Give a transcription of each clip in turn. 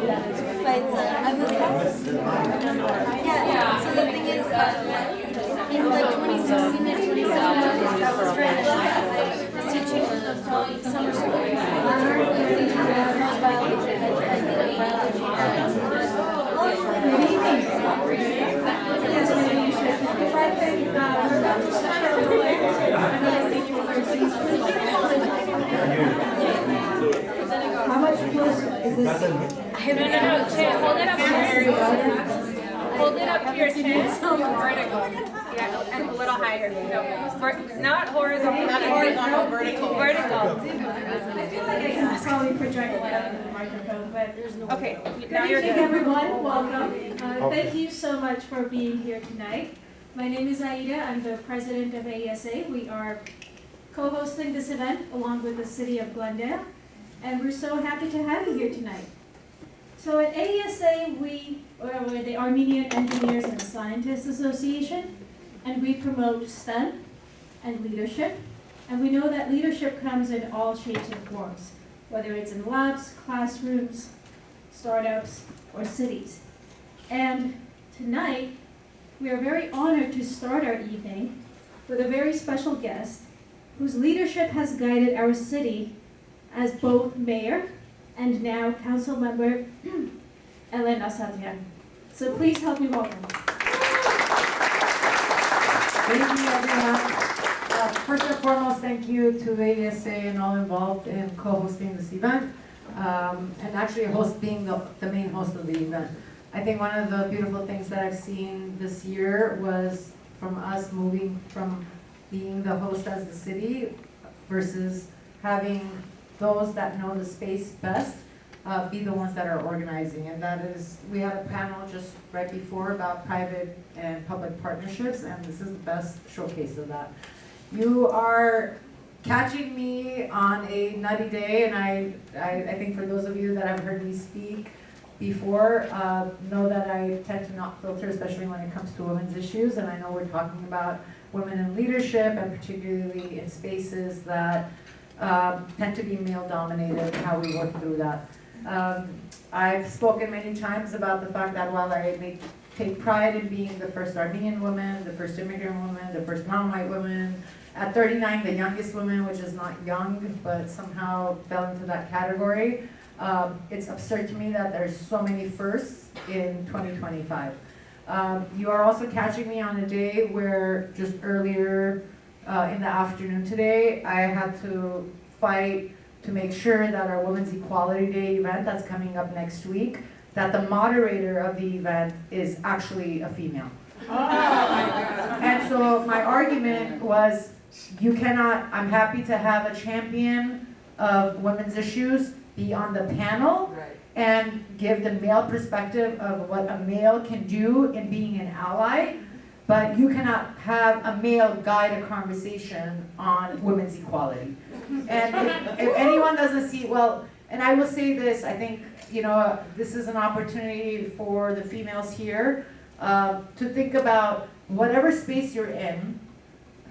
yeah. So the thing is, in like 2016 and 2017, I was teaching summer school. How much closer is this? No, chin. Hold it up to your Hold it up to your chin. Vertical. Yeah, and a little higher. No, not horizontal. Not horizontal, vertical. Vertical. I feel like I can probably project better than the microphone, but there's no. Okay, Good now you're evening, good. everyone. Welcome. Thank you so much for being here tonight. My name is Aida. I'm the president of ASA. We are co-hosting this event along with the city of Glendale, and we're so happy to have you here tonight. So at ASA, we're the Armenian Engineers and Scientists Association, and we promote STEM and leadership. And we know that leadership comes in all shapes and forms, whether it's in labs, classrooms, startups, or cities. And tonight, we are very honored to start our evening with a very special guest whose leadership has guided our city as both mayor and now council member Ellen Asatian. So please help me welcome. Thank you, everyone. First and foremost, thank you to ASA and all involved in co-hosting this event, and actually being the main host of the event. I think one of the beautiful things that I've seen this year was from us moving from being the host as the city versus having those that know the space best be the ones that are organizing. And that is, we had a panel just right before about private and public partnerships, and this is the best showcase of that. You are catching me on a nutty day, and I think for those of you that have heard me speak before, know that I tend to not filter, especially when it comes to women's issues, and I know we're talking about women in leadership, and particularly in spaces that tend to be male-dominated, and how we work through that. I've spoken many times about the fact that while I may take pride in being the first Armenian woman, the first immigrant woman, the first non-white woman, at 39, the youngest woman, which is not young, but somehow fell into that category, it's absurd to me that there's so many firsts in 2025. You are also catching me on a day where just earlier in the afternoon today, I had to fight to make sure that our Women's Equality Day event that's coming up next week, that the moderator of the event is actually a female. And so my argument was, you cannot, I'm happy to have a champion of women's issues be on the panel and give the male perspective of what a male can do in being an ally, but you cannot have a male guide a conversation on women's equality. And if anyone doesn't see, well, and I will say this, I think, this is an opportunity for the females here to think about whatever space you're in,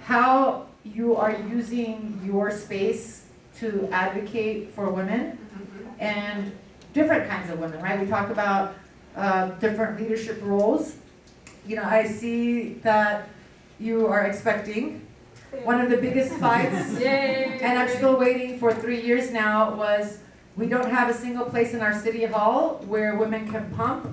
how you are using your space to advocate for women and different kinds of women, right? We talk about different leadership roles. I see that you are expecting. One of the biggest fights, and I'm still waiting for 3 years now, was we don't have a single place in our city hall where women can pump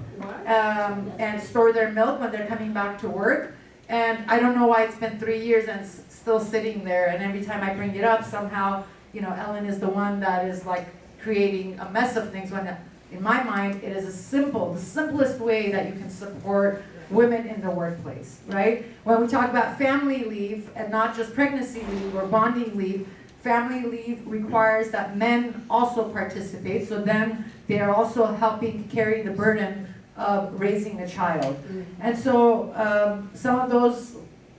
and store their milk when they're coming back to work. And I don't know why it's been 3 years and it's still sitting there. And every time I bring it up, somehow, Ellen is the one that is like creating a mess of things, when in my mind, it is the simplest way that you can support women in the workplace, right? When we talk about family leave, and not just pregnancy leave or bonding leave, family leave requires that men also participate, so then they are also helping carry the burden of raising a child. And so some of those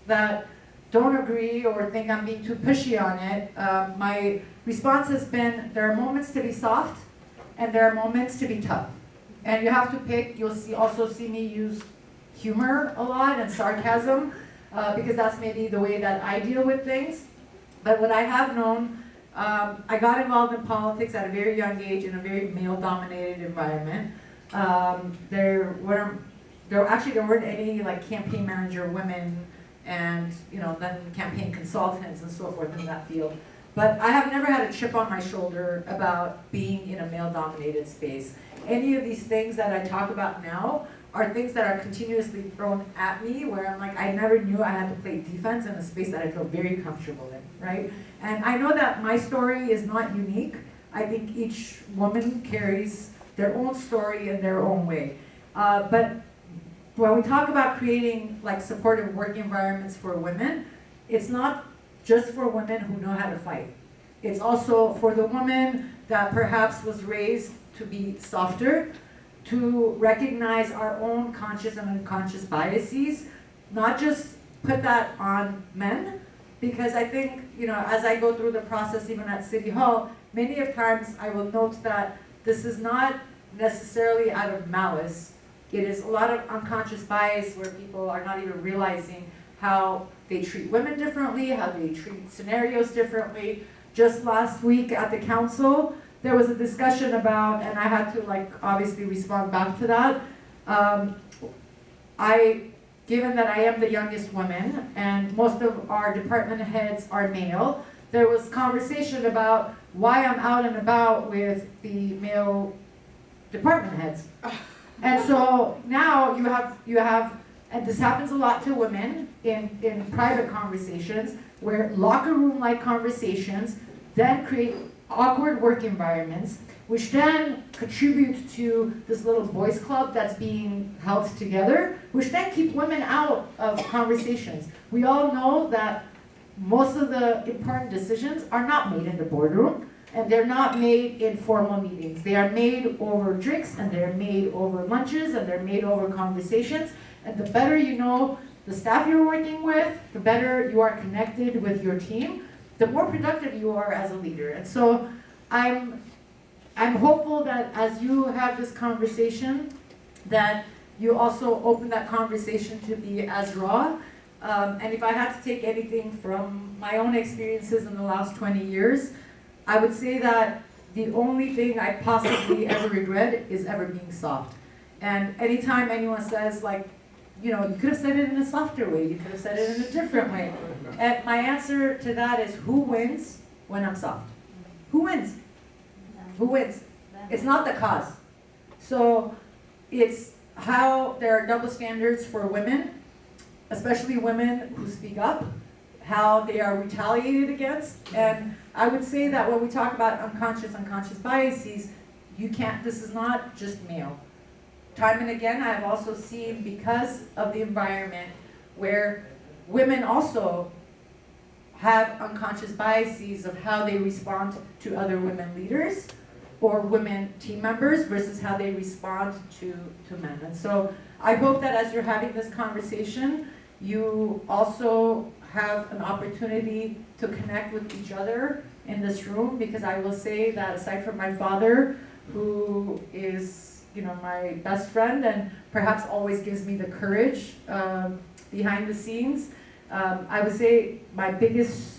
that don't agree or think I'm being too pushy on it, my response has been, there are moments to be soft, and there are moments to be tough. And you have to pick. You'll also see me use humor a lot and sarcasm, because that's maybe the way that I deal with things. But what I have known, I got involved in politics at a very young age in a very male-dominated environment. There weren't any like campaign manager women and, then campaign consultants and so forth in that field. But I have never had a chip on my shoulder about being in a male-dominated space. Any of these things that I talk about now are things that are continuously thrown at me where I'm like, I never knew I had to play defense in a space that I feel very comfortable in, right? And I know that my story is not unique. I think each woman carries their own story in their own way. But when we talk about creating like supportive work environments for women, it's not just for women who know how to fight. It's also for the woman that perhaps was raised to be softer, to recognize our own conscious and unconscious biases, not just put that on men, because I think, as I go through the process even at City Hall, many of times I will note that this is not necessarily out of malice. It is a lot of unconscious bias where people are not even realizing how they treat women differently, how they treat scenarios differently. Just last week at the council, there was a discussion about, and I had to obviously respond back to that. Given that I am the youngest woman and most of our department heads are male, there was conversation about why I'm out and about with the male department heads. And so now you have, and this happens a lot to women in private conversations, where locker room-like conversations then create awkward work environments, which then contribute to this little boys club that's being held together, which then keep women out of conversations. We all know that most of the important decisions are not made in the boardroom, and they're not made in formal meetings. They are made over drinks, and they're made over lunches, and they're made over conversations. And the better you know the staff you're working with, the better you are connected with your team, the more productive you are as a leader. And so I'm hopeful that as you have this conversation, that you also open that conversation to be as raw. And if I had to take anything from my own experiences in the last 20 years, I would say that the only thing I possibly ever regret is ever being soft. And anytime anyone says you could have said it in a softer way, you could have said it in a different way. And my answer to that is, who wins when I'm soft? Who wins? Who wins? It's not the cause. So it's how there are double standards for women, especially women who speak up, how they are retaliated against. And I would say that when we talk about unconscious biases, this is not just male. Time and again, I have also seen, because of the environment, where women also have unconscious biases of how they respond to other women leaders or women team members versus how they respond to men. And so I hope that as you're having this conversation, you also have an opportunity to connect with each other in this room, because I will say that aside from my father, who is my best friend and perhaps always gives me the courage behind the scenes, I would say my biggest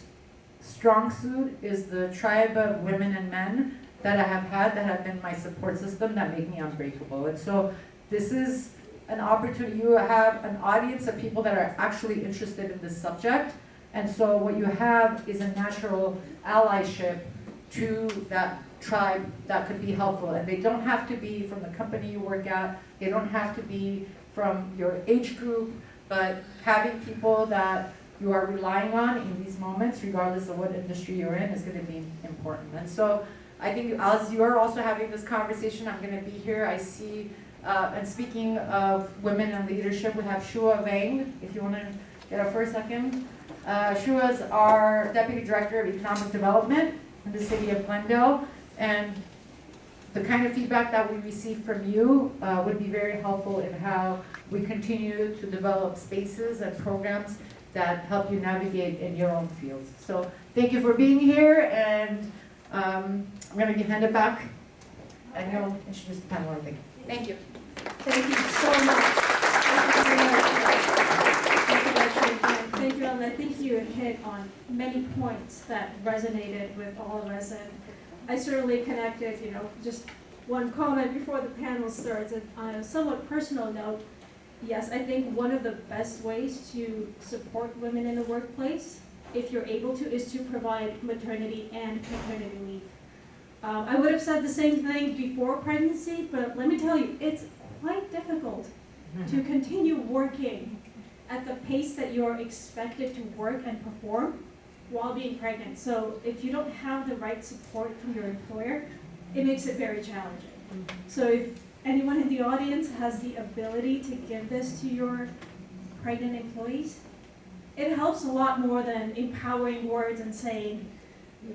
strong suit is the tribe of women and men that I have had, that have been my support system, that make me unbreakable. And so this is an opportunity. You have an audience of people that are actually interested in this subject. And so what you have is a natural allyship to that tribe that could be helpful. And they don't have to be from the company you work at. They don't have to be from your age group, but having people that you are relying on in these moments, regardless of what industry you're in, is going to be important. And so I think as you're also having this conversation, I'm going to be here. I see, and speaking of women in leadership, we have Shua Wang, if you want to get up for a second. Shua is our Deputy Director of Economic Development in the city of Glendale. And the kind of feedback that we receive from you would be very helpful in how we continue to develop spaces and programs that help you navigate in your own fields. So thank you for being here, and I'm going to hand it back, and you'll introduce the panel, I think. Thank you. Thank you so much. Thank you, and I think you hit on many points that resonated with all of us, and I certainly connected, just one comment before the panel starts. On a somewhat personal note, yes, I think one of the best ways to support women in the workplace, if you're able to, is to provide maternity and paternity leave. I would have said the same thing before pregnancy, but let me tell you, it's quite difficult to continue working at the pace that you're expected to work and perform while being pregnant. So if you don't have the right support from your employer, it makes it very challenging. So if anyone in the audience has the ability to give this to your pregnant employees, it helps a lot more than empowering words and saying,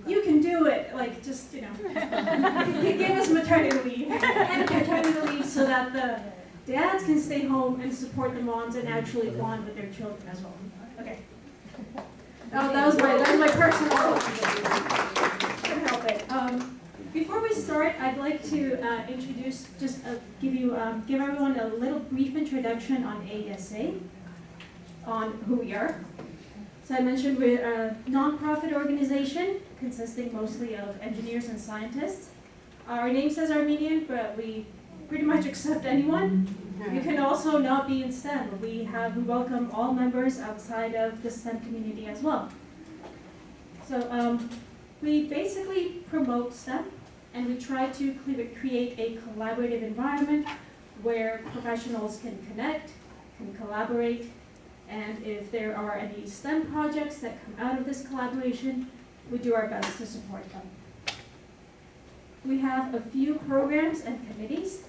you can do it, like just, give us maternity leave and paternity leave so that the dads can stay home and support the moms and actually bond with their children as well. Okay. That was my personal. Couldn't help it. Before we start, I'd like to introduce, give everyone a little brief introduction on ASA, on who we are. So I mentioned we're a nonprofit organization consisting mostly of engineers and scientists. Our name says Armenian, but we pretty much accept anyone. You can also not be in STEM. We welcome all members outside of the STEM community as well. So we basically promote STEM, and we try to create a collaborative environment where professionals can connect, can collaborate, and if there are any STEM projects that come out of this collaboration, we do our best to support them. We have a few programs and committees.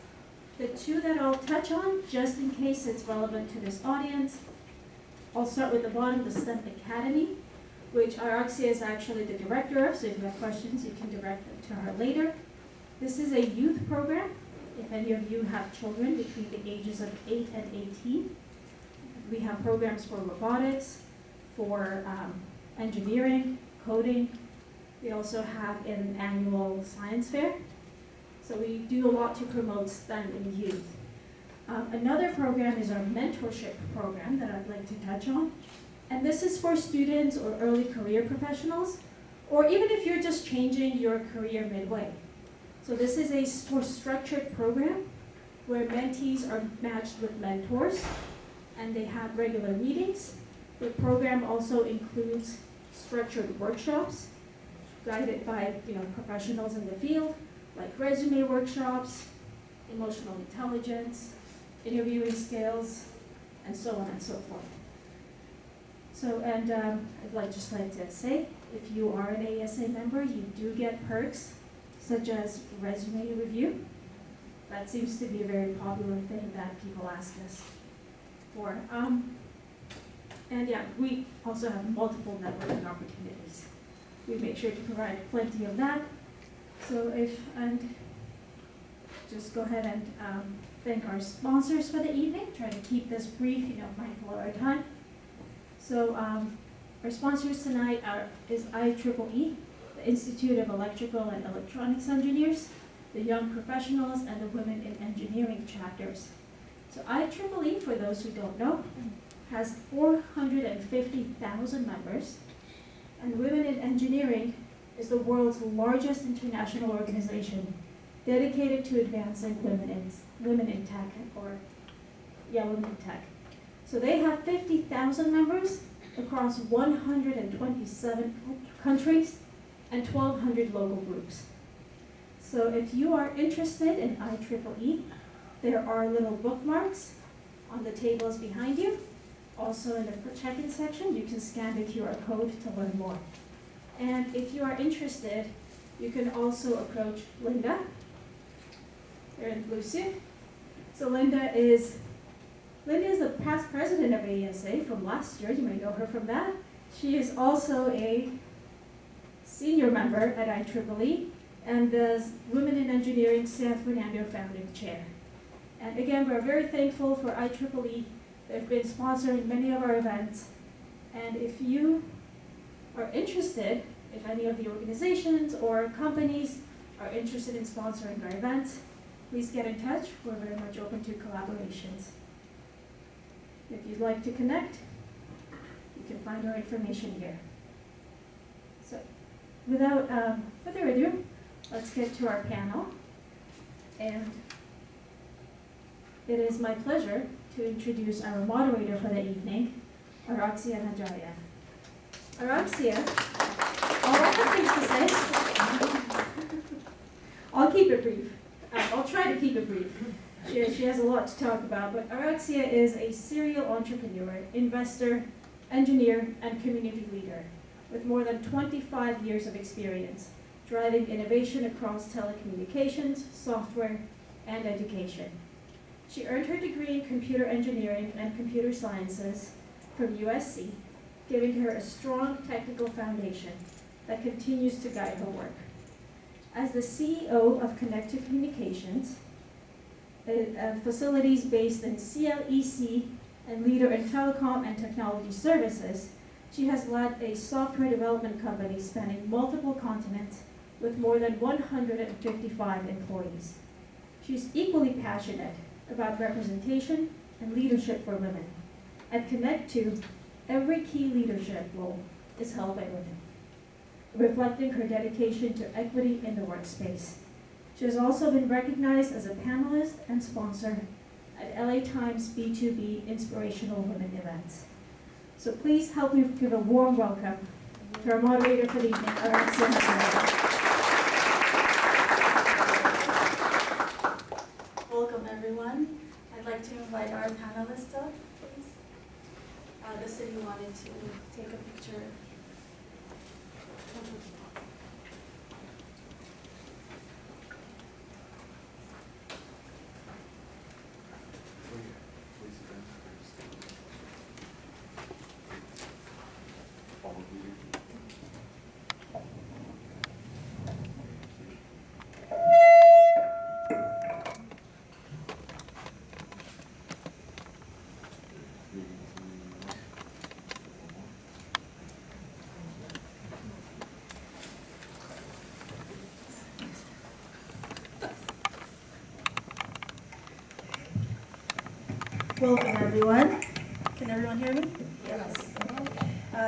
The two that I'll touch on, just in case it's relevant to this audience, I'll start with the bottom, the STEM Academy, which Araxia is actually the director of, so if you have questions, you can direct them to her later. This is a youth program. If any of you have children between the ages of 8 and 18, we have programs for robotics, for engineering, coding. We also have an annual science fair. So we do a lot to promote STEM in youth. Another program is our mentorship program that I'd like to touch on. And this is for students or early career professionals, or even if you're just changing your career midway. So this is a structured program where mentees are matched with mentors, and they have regular meetings. The program also includes structured workshops guided by professionals in the field, like resume workshops, emotional intelligence, interviewing skills, and so on and so forth. So, and I'd like to say, if you are an ASA member, you do get perks, such as resume review. That seems to be a very popular thing that people ask us for. And yeah, we also have multiple networking opportunities. We make sure to provide plenty of that. So and just go ahead and thank our sponsors for the evening. Try to keep this brief, mindful of our time. So our sponsors tonight is IEEE, the Institute of Electrical and Electronics Engineers, the Young Professionals, and the Women in Engineering chapters. So IEEE, for those who don't know, has 450,000 members, and Women in Engineering is the world's largest international organization dedicated to advancing women in tech, women in tech. So they have 50,000 members across 127 countries and 1,200 local groups. So if you are interested in IEEE, there are little bookmarks on the tables behind you. Also in the check-in section, you can scan the QR code to learn more. And if you are interested, you can also approach Linda. They're in blue suit. So Linda is the past president of ASA from last year. You may know her from that. She is also a senior member at IEEE and the Women in Engineering San Fernando founding chair. And again, we're very thankful for IEEE. They've been sponsoring many of our events. And if you are interested, if any of the organizations or companies are interested in sponsoring our events, please get in touch. We're very much open to collaborations. If you'd like to connect, you can find our information here. So without further ado, let's get to our panel. And it is my pleasure to introduce our moderator for the evening, Araxia Najayan. Araxia, all I have things to say. I'll keep it brief. I'll try to keep it brief. She has a lot to talk about, but Araxia is a serial entrepreneur, investor, engineer, and community leader with more than 25 years of experience driving innovation across telecommunications, software, and education. She earned her degree in computer engineering and computer sciences from USC, giving her a strong technical foundation that continues to guide her work. As the CEO of Connective Communications, facilities based in CLEC and leader in telecom and technology services, she has led a software development company spanning multiple continents with more than 155 employees. She's equally passionate about representation and leadership for women. At Connect2, every key leadership role is held by women, reflecting her dedication to equity in the workspace. She has also been recognized as a panelist and sponsor at LA Times B2B Inspirational Women events. So please help me give a warm welcome to our moderator for the evening, Araxia Najayan. Welcome, everyone. I'd like to invite our panelists up, please. The city wanted to take a picture. Welcome, everyone. Can everyone hear me? Yes.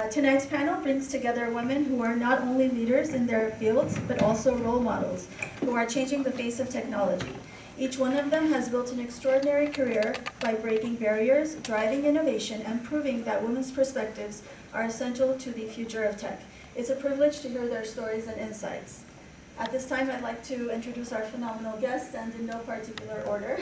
Tonight's panel brings together women who are not only leaders in their fields, but also role models who are changing the face of technology. Each one of them has built an extraordinary career by breaking barriers, driving innovation, and proving that women's perspectives are essential to the future of tech. It's a privilege to hear their stories and insights. At this time, I'd like to introduce our phenomenal guests, and in no particular order.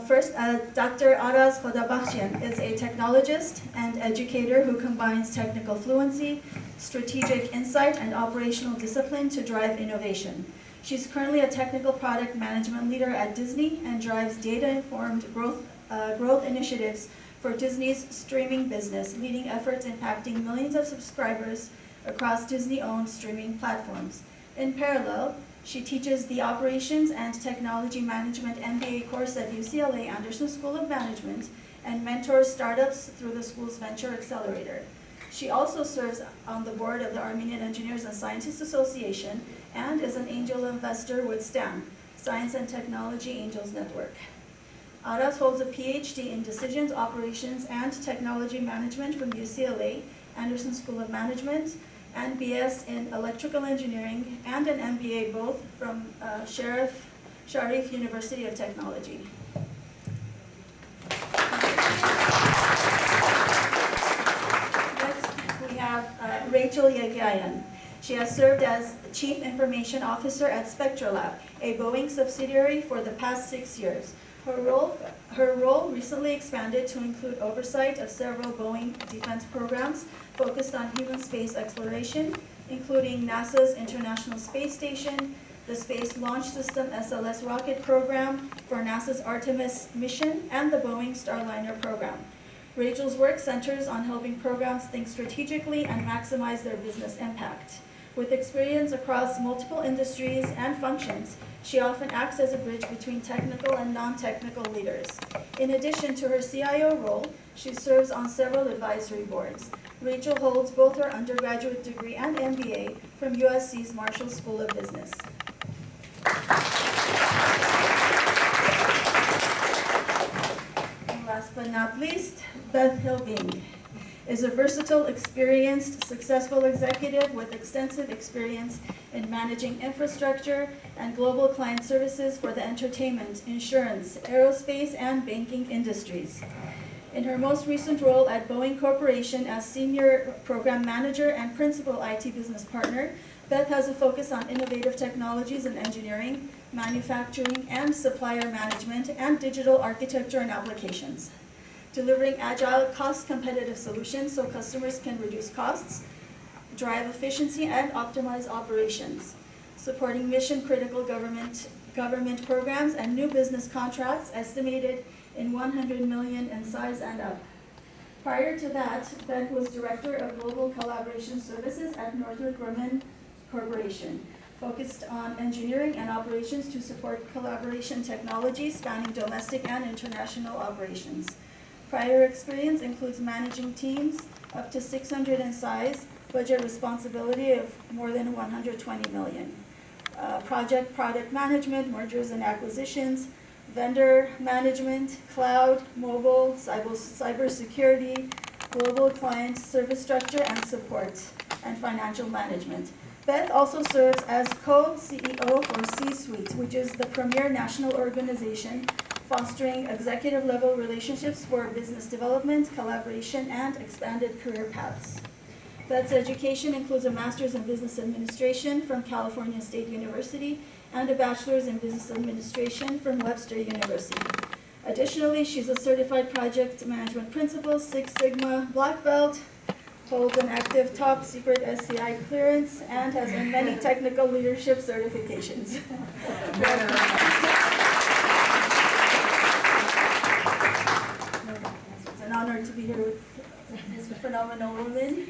First, Dr. Aras Khodabakhshian is a technologist and educator who combines technical fluency, strategic insight, and operational discipline to drive innovation. She's currently a technical product management leader at Disney and drives data-informed growth initiatives for Disney's streaming business, leading efforts impacting millions of subscribers across Disney-owned streaming platforms. In parallel, she teaches the Operations and Technology Management MBA course at UCLA Anderson School of Management and mentors startups through the school's Venture Accelerator. She also serves on the board of the Armenian Engineers and Scientists Association and is an angel investor with STAN, Science and Technology Angels Network. Aras holds a PhD in Decisions, Operations, and Technology Management from UCLA Anderson School of Management, and BS in Electrical Engineering, and an MBA both from Sharif University of Technology. Next, we have Rachel Yegayan. She has served as Chief Information Officer at Spectralab, a Boeing subsidiary, for the past 6 years. Her role recently expanded to include oversight of several Boeing defense programs focused on human space exploration, including NASA's International Space Station, the Space Launch System SLS rocket program for NASA's Artemis mission, and the Boeing Starliner program. Rachel's work centers on helping programs think strategically and maximize their business impact. With experience across multiple industries and functions, she often acts as a bridge between technical and non-technical leaders. In addition to her CIO role, she serves on several advisory boards. Rachel holds both her undergraduate degree and MBA from USC's Marshall School of Business. And last but not least, Beth Hilbing. is a versatile, experienced, successful executive with extensive experience in managing infrastructure and global client services for the entertainment, insurance, aerospace, and banking industries. In her most recent role at Boeing Corporation as Senior Program Manager and Principal IT Business Partner, Beth has a focus on innovative technologies in engineering, manufacturing, and supplier management, and digital architecture and applications. Delivering agile, cost-competitive solutions so customers can reduce costs, drive efficiency, and optimize operations. Supporting mission-critical government programs and new business contracts estimated in 100 million in size and up. Prior to that, Beth was Director of Global Collaboration Services at Northrop Grumman Corporation, focused on engineering and operations to support collaboration technology spanning domestic and international operations. Prior experience includes managing teams up to 600 in size, budget responsibility of more than 120 million. Product management, mergers and acquisitions, vendor management, cloud, mobile, cybersecurity, global client service structure and support, and financial management. Beth also serves as co-CEO for C-Suite, which is the premier national organization fostering executive-level relationships for business development, collaboration, and expanded career paths. Beth's education includes a master's in business administration from California State University and a bachelor's in business administration from Webster University. Additionally, she's a certified project management principal, Six Sigma Black Belt, holds an active top secret SCI clearance, and has earned many technical leadership certifications. It's an honor to be here with this phenomenal woman.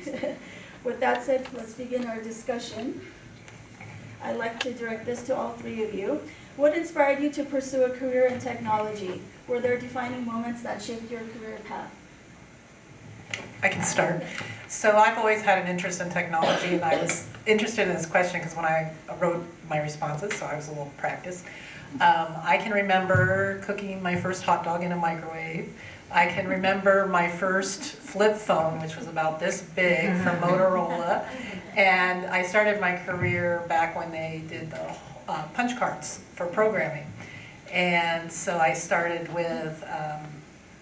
With that said, let's begin our discussion. I'd like to direct this to all three of you. What inspired you to pursue a career in technology? Were there defining moments that shaped your career path? I can start. So I've always had an interest in technology, and I was interested in this question because when I wrote my responses, so I was a little practiced. I can remember cooking my first hot dog in a microwave. I can remember my first flip phone, which was about this big, from Motorola. And I started my career back when they did the punch cards for programming. And so I started with,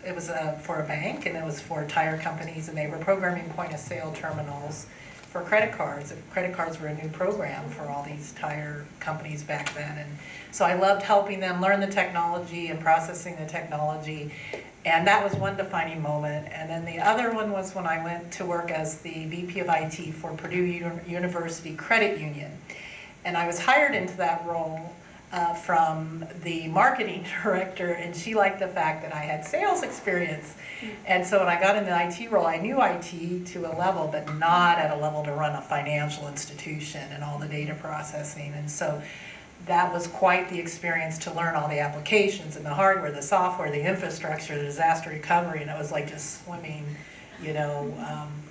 it was for a bank, and it was for tire companies, and they were programming point-of-sale terminals for credit cards. Credit cards were a new program for all these tire companies back then. And so I loved helping them learn the technology and processing the technology. And that was one defining moment. And then the other one was when I went to work as the VP of IT for Purdue University Credit Union. And I was hired into that role from the marketing director, and she liked the fact that I had sales experience. And so when I got in the IT role, I knew IT to a level, but not at a level to run a financial institution and all the data processing. And so that was quite the experience to learn all the applications and the hardware, the software, the infrastructure, the disaster recovery, and it was like just swimming, you know,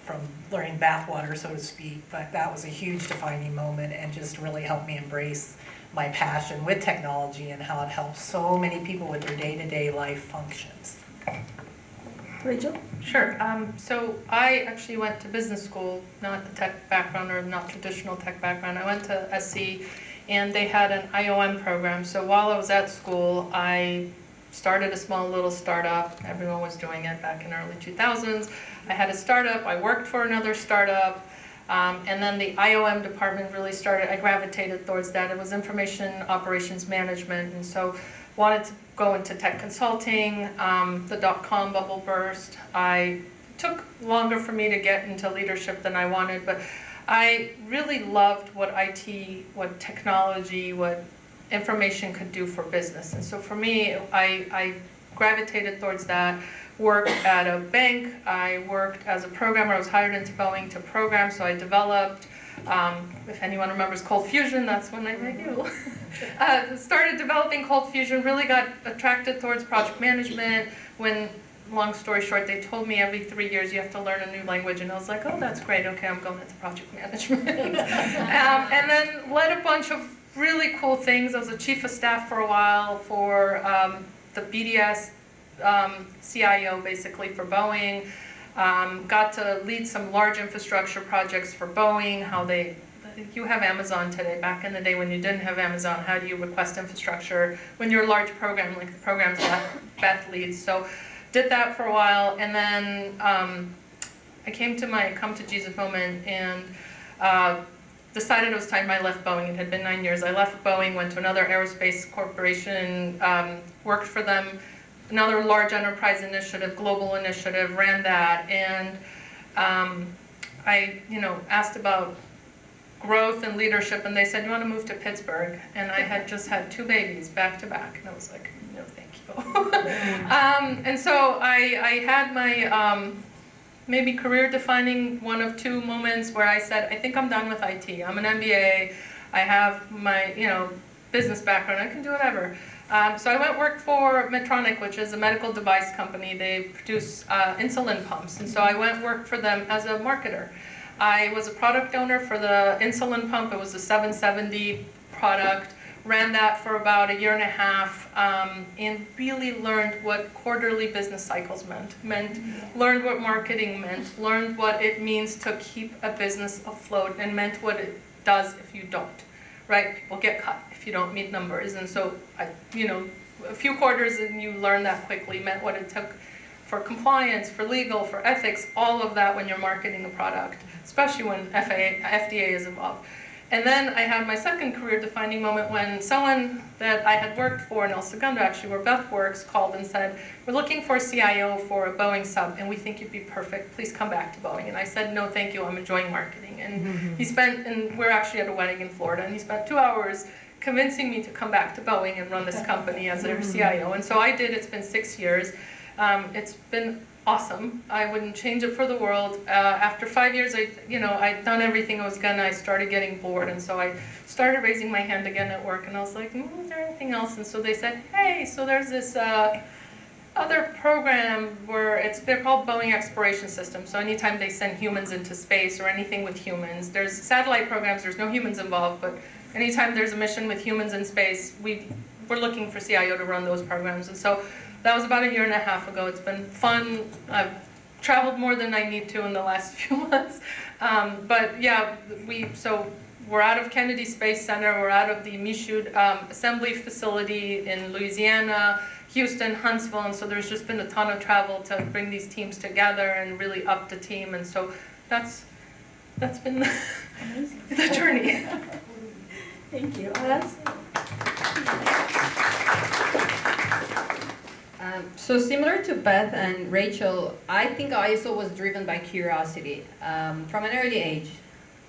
from learning bathwater, so to speak. But that was a huge defining moment and just really helped me embrace my passion with technology and how it helps so many people with their day-to-day life functions. Rachel? Sure. So I actually went to business school, not the tech background or not traditional tech background. I went to SC, and they had an IOM program. So while I was at school, I started a small little startup. Everyone was doing it back in the early 2000s. I had a startup. I worked for another startup. And then the IOM department really started, I gravitated towards that. It was information operations management, and so wanted to go into tech consulting. The dot-com bubble burst. It took longer for me to get into leadership than I wanted, but I really loved what IT, what technology, what information could do for business. And so for me, I gravitated towards that. Worked at a bank. I worked as a programmer. I was hired into Boeing to program, so I developed, if anyone remembers Cold Fusion, that's when I met you. Started developing Cold Fusion, really got attracted towards project management. When, long story short, they told me every 3 years you have to learn a new language, and I was like, oh, that's great, okay, I'm going into project management. And then led a bunch of really cool things. I was a chief of staff for a while for the BDS, CIO basically for Boeing. Got to lead some large infrastructure projects for Boeing, you have Amazon today. Back in the day when you didn't have Amazon, how do you request infrastructure when you're a large program like the programs that Beth leads? So did that for a while, and then I came to my come to Jesus moment and decided it was time I left Boeing. It had been 9 years. I left Boeing, went to another aerospace corporation, worked for them, another large enterprise initiative, global initiative, ran that, and I asked about growth and leadership, and they said, you want to move to Pittsburgh? And I had just had 2 babies back to back, and I was like, no, thank you. And so I had my maybe career-defining one of 2 moments where I said, I think I'm done with IT. I'm an MBA. I have my business background. I can do whatever. So I went work for Medtronic, which is a medical device company. They produce insulin pumps, and so I went work for them as a marketer. I was a product owner for the insulin pump. It was a 770 product. Ran that for about 1.5 years, and really learned what quarterly business cycles meant, learned what marketing meant, learned what it means to keep a business afloat, and meant what it does if you don't, right? People get cut if you don't meet numbers, and so, a few quarters and you learn that quickly, meant what it took for compliance, for legal, for ethics, all of that when you're marketing a product, especially when FDA is involved. And then I had my second career-defining moment when someone that I had worked for in El Segundo, actually where Beth works, called and said, we're looking for a CIO for a Boeing sub, and we think you'd be perfect. Please come back to Boeing. And I said, no, thank you. I'm enjoying marketing. And and we're actually at a wedding in Florida, and he spent 2 hours convincing me to come back to Boeing and run this company as their CIO. And so I did. It's been 6 years. It's been awesome. I wouldn't change it for the world. After 5 years, I'd done everything I was gonna. I started getting bored, and so I started raising my hand again at work, and I was like, is there anything else? And so they said, hey, so there's this other program where they're called Boeing Exploration Systems. So anytime they send humans into space or anything with humans, there's satellite programs, there's no humans involved, but anytime there's a mission with humans in space, we're looking for CIO to run those programs. And so that was about 1.5 years ago. It's been fun. I've traveled more than I need to in the last few months. But yeah, we're out of Kennedy Space Center. We're out of the Michoud assembly facility in Louisiana, Houston, Huntsville, and so there's just been a ton of travel to bring these teams together and really up the team. And so that's been the journey. Thank you. Aras? So similar to Beth and Rachel, I think I also was driven by curiosity from an early age,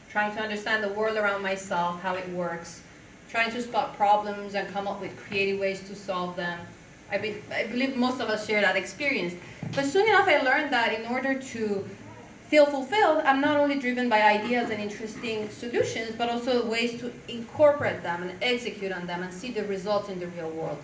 trying to understand the world around myself, how it works, trying to spot problems and come up with creative ways to solve them. I believe most of us share that experience. But soon enough, I learned that in order to feel fulfilled, I'm not only driven by ideas and interesting solutions, but also ways to incorporate them and execute on them and see the results in the real world.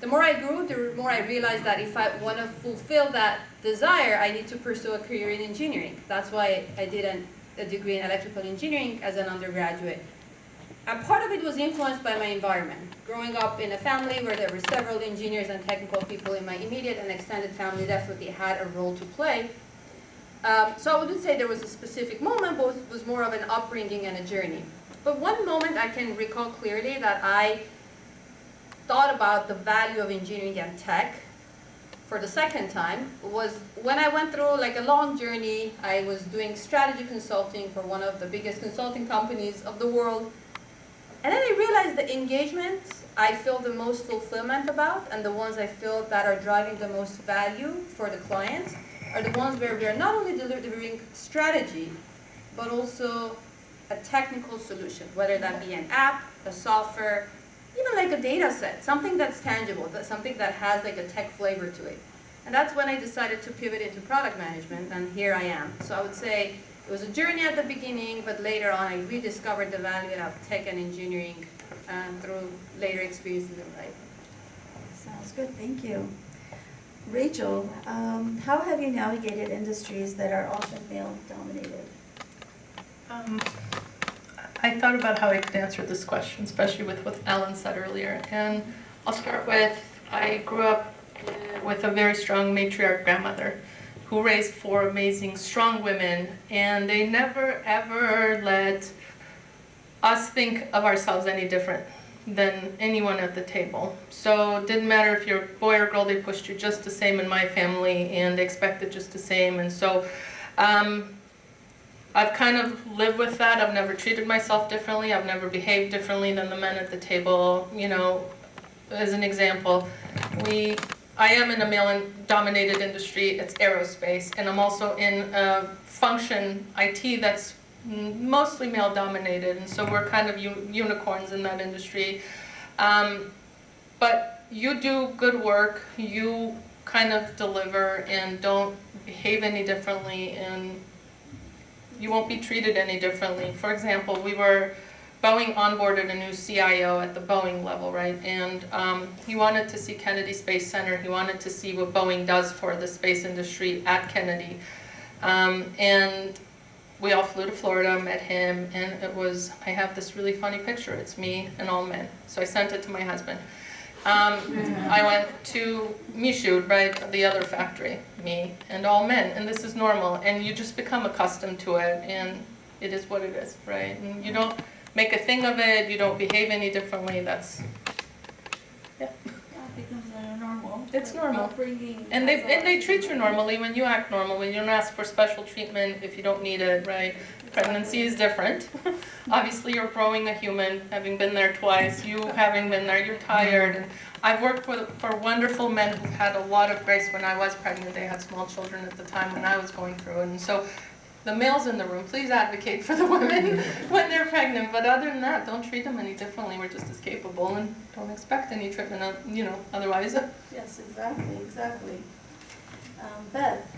The more I grew, the more I realized that if I want to fulfill that desire, I need to pursue a career in engineering. That's why I did a degree in electrical engineering as an undergraduate. And part of it was influenced by my environment. Growing up in a family where there were several engineers and technical people in my immediate and extended family definitely had a role to play. So I wouldn't say there was a specific moment, but it was more of an upbringing and a journey. But one moment I can recall clearly that I thought about the value of engineering and tech for the second time was when I went through like a long journey. I was doing strategy consulting for one of the biggest consulting companies of the world. And then I realized the engagements I feel the most fulfillment about and the ones I feel that are driving the most value for the clients are the ones where we are not only delivering strategy, but also a technical solution, whether that be an app, a software, even like a data set, something that's tangible, something that has like a tech flavor to it. And that's when I decided to pivot into product management, and here I am. So I would say it was a journey at the beginning, but later on I rediscovered the value of tech and engineering through later experiences in life. Sounds good, thank you. Rachel, how have you navigated industries that are often male-dominated? I thought about how I could answer this question, especially with what Alan said earlier. And I'll start with, I grew up with a very strong matriarch grandmother who raised 4 amazing, strong women, and they never ever let us think of ourselves any different than anyone at the table. So it didn't matter if you're a boy or girl, they pushed you just the same in my family and they expected just the same. And so I've kind of lived with that. I've never treated myself differently. I've never behaved differently than the men at the table. You know, as an example, I am in a male-dominated industry. It's aerospace, and I'm also in a function IT that's mostly male-dominated, and so we're kind of unicorns in that industry. But you do good work. You kind of deliver and don't behave any differently, and you won't be treated any differently. For example, Boeing onboarded a new CIO at the Boeing level, right? And he wanted to see Kennedy Space Center. He wanted to see what Boeing does for the space industry at Kennedy. And we all flew to Florida, met him, and I have this really funny picture. It's me and all men. So I sent it to my husband. I went to Michoud, right, the other factory, me and all men, and this is normal, and you just become accustomed to it, and it is what it is, right? And you don't make a thing of it, you don't behave any differently, that's, yeah. It becomes normal. It's normal. Upbringing And as they treat you normally when you act normal, when you don't ask for special treatment if you don't need it, right? Pregnancy is different. Obviously, you're growing a human, having been there twice. You having been there, you're tired. And I've worked for wonderful men who've had a lot of grace when I was pregnant. They had small children at the time when I was going through it. And so the males in the room, please advocate for the women when they're pregnant. But other than that, don't treat them any differently. We're just as capable, and don't expect any treatment, otherwise. Yes, exactly. Beth,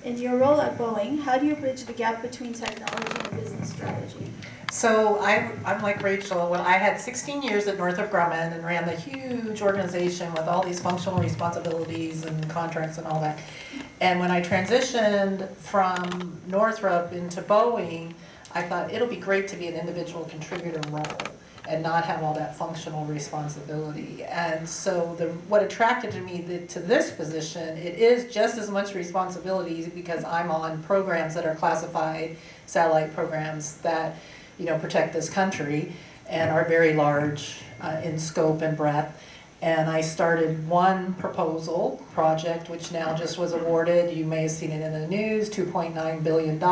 in your role at Boeing, how do you bridge the gap between technology and business strategy? So I'm like Rachel. When I had 16 years at Northrop Grumman and ran the huge organization with all these functional responsibilities and contracts and all that. And when I transitioned from Northrop into Boeing, I thought it'll be great to be an individual contributor role and not have all that functional responsibility. And so what attracted me to this position, it is just as much responsibility because I'm on programs that are classified satellite programs that protect this country and are very large in scope and breadth. And I started one proposal project, which now just was awarded. You may have seen it in the news, $2.9 billion.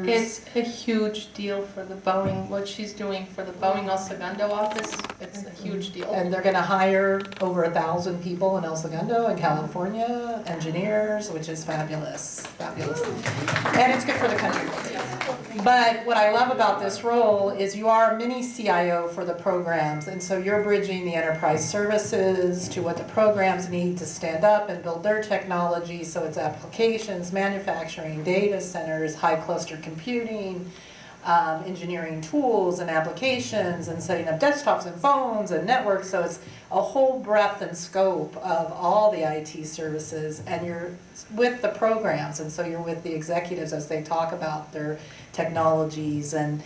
It's a huge deal for the Boeing, what she's doing for the Boeing El Segundo office. It's a huge deal. And they're gonna hire over 1,000 people in El Segundo in California, engineers, which is fabulous. And it's good for the country. But what I love about this role is you are a mini CIO for the programs, and so you're bridging the enterprise services to what the programs need to stand up and build their technology, so it's applications, manufacturing, data centers, high cluster computing, engineering tools and applications, and setting up desktops and phones and networks, so it's a whole breadth and scope of all the IT services, and you're with the programs, and so you're with the executives as they talk about their technologies and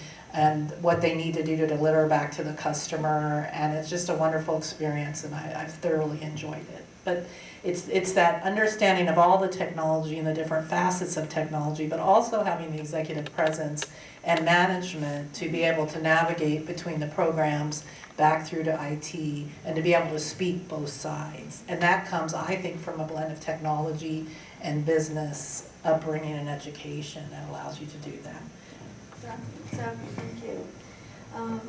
what they need to do to deliver back to the customer, and it's just a wonderful experience, and I've thoroughly enjoyed it. But it's that understanding of all the technology and the different facets of technology, but also having the executive presence and management to be able to navigate between the programs back through to IT and to be able to speak both sides. And that comes, I think, from a blend of technology and business upbringing and education that allows you to do that. Exactly. Thank you.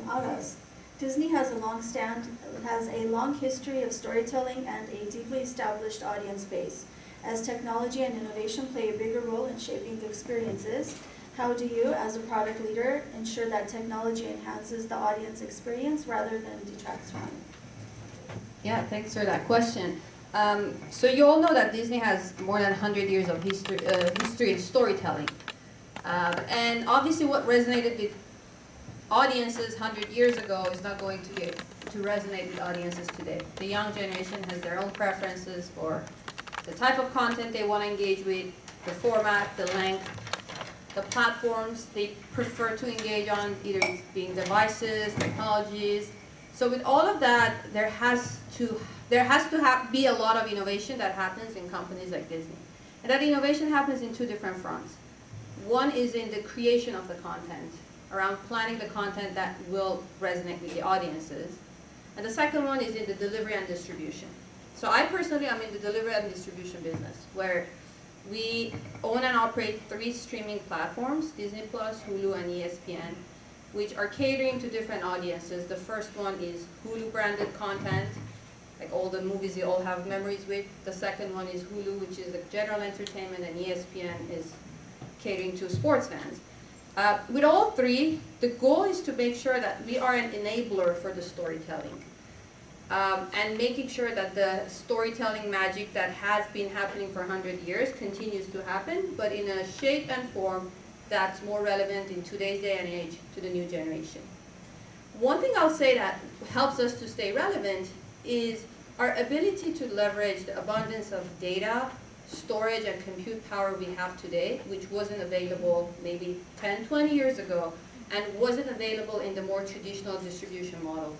Aras, Disney has a long history of storytelling and a deeply established audience base. As technology and innovation play a bigger role in shaping the experiences, how do you, as a product leader, ensure that technology enhances the audience experience rather than detracts from it? Yeah, thanks for that question. So you all know that Disney has more than 100 years of history in storytelling. And obviously what resonated with audiences 100 years ago is not going to resonate with audiences today. The young generation has their own preferences for the type of content they want to engage with, the format, the length, the platforms they prefer to engage on, either it's being devices, technologies. So with all of that, there has to be a lot of innovation that happens in companies like Disney. And that innovation happens in two different fronts. One is in the creation of the content, around planning the content that will resonate with the audiences. And the second one is in the delivery and distribution. So I personally am in the delivery and distribution business, where we own and operate 3 streaming platforms, Disney+, Hulu, and ESPN, which are catering to different audiences. The first one is Hulu branded content, like all the movies you all have memories with. The second one is Hulu, which is like general entertainment, and ESPN is catering to sports fans. With all 3, the goal is to make sure that we are an enabler for the storytelling. And making sure that the storytelling magic that has been happening for 100 years continues to happen, but in a shape and form that's more relevant in today's day and age to the new generation. One thing I'll say that helps us to stay relevant is our ability to leverage the abundance of data, storage, and compute power we have today, which wasn't available maybe 10, 20 years ago, and wasn't available in the more traditional distribution models.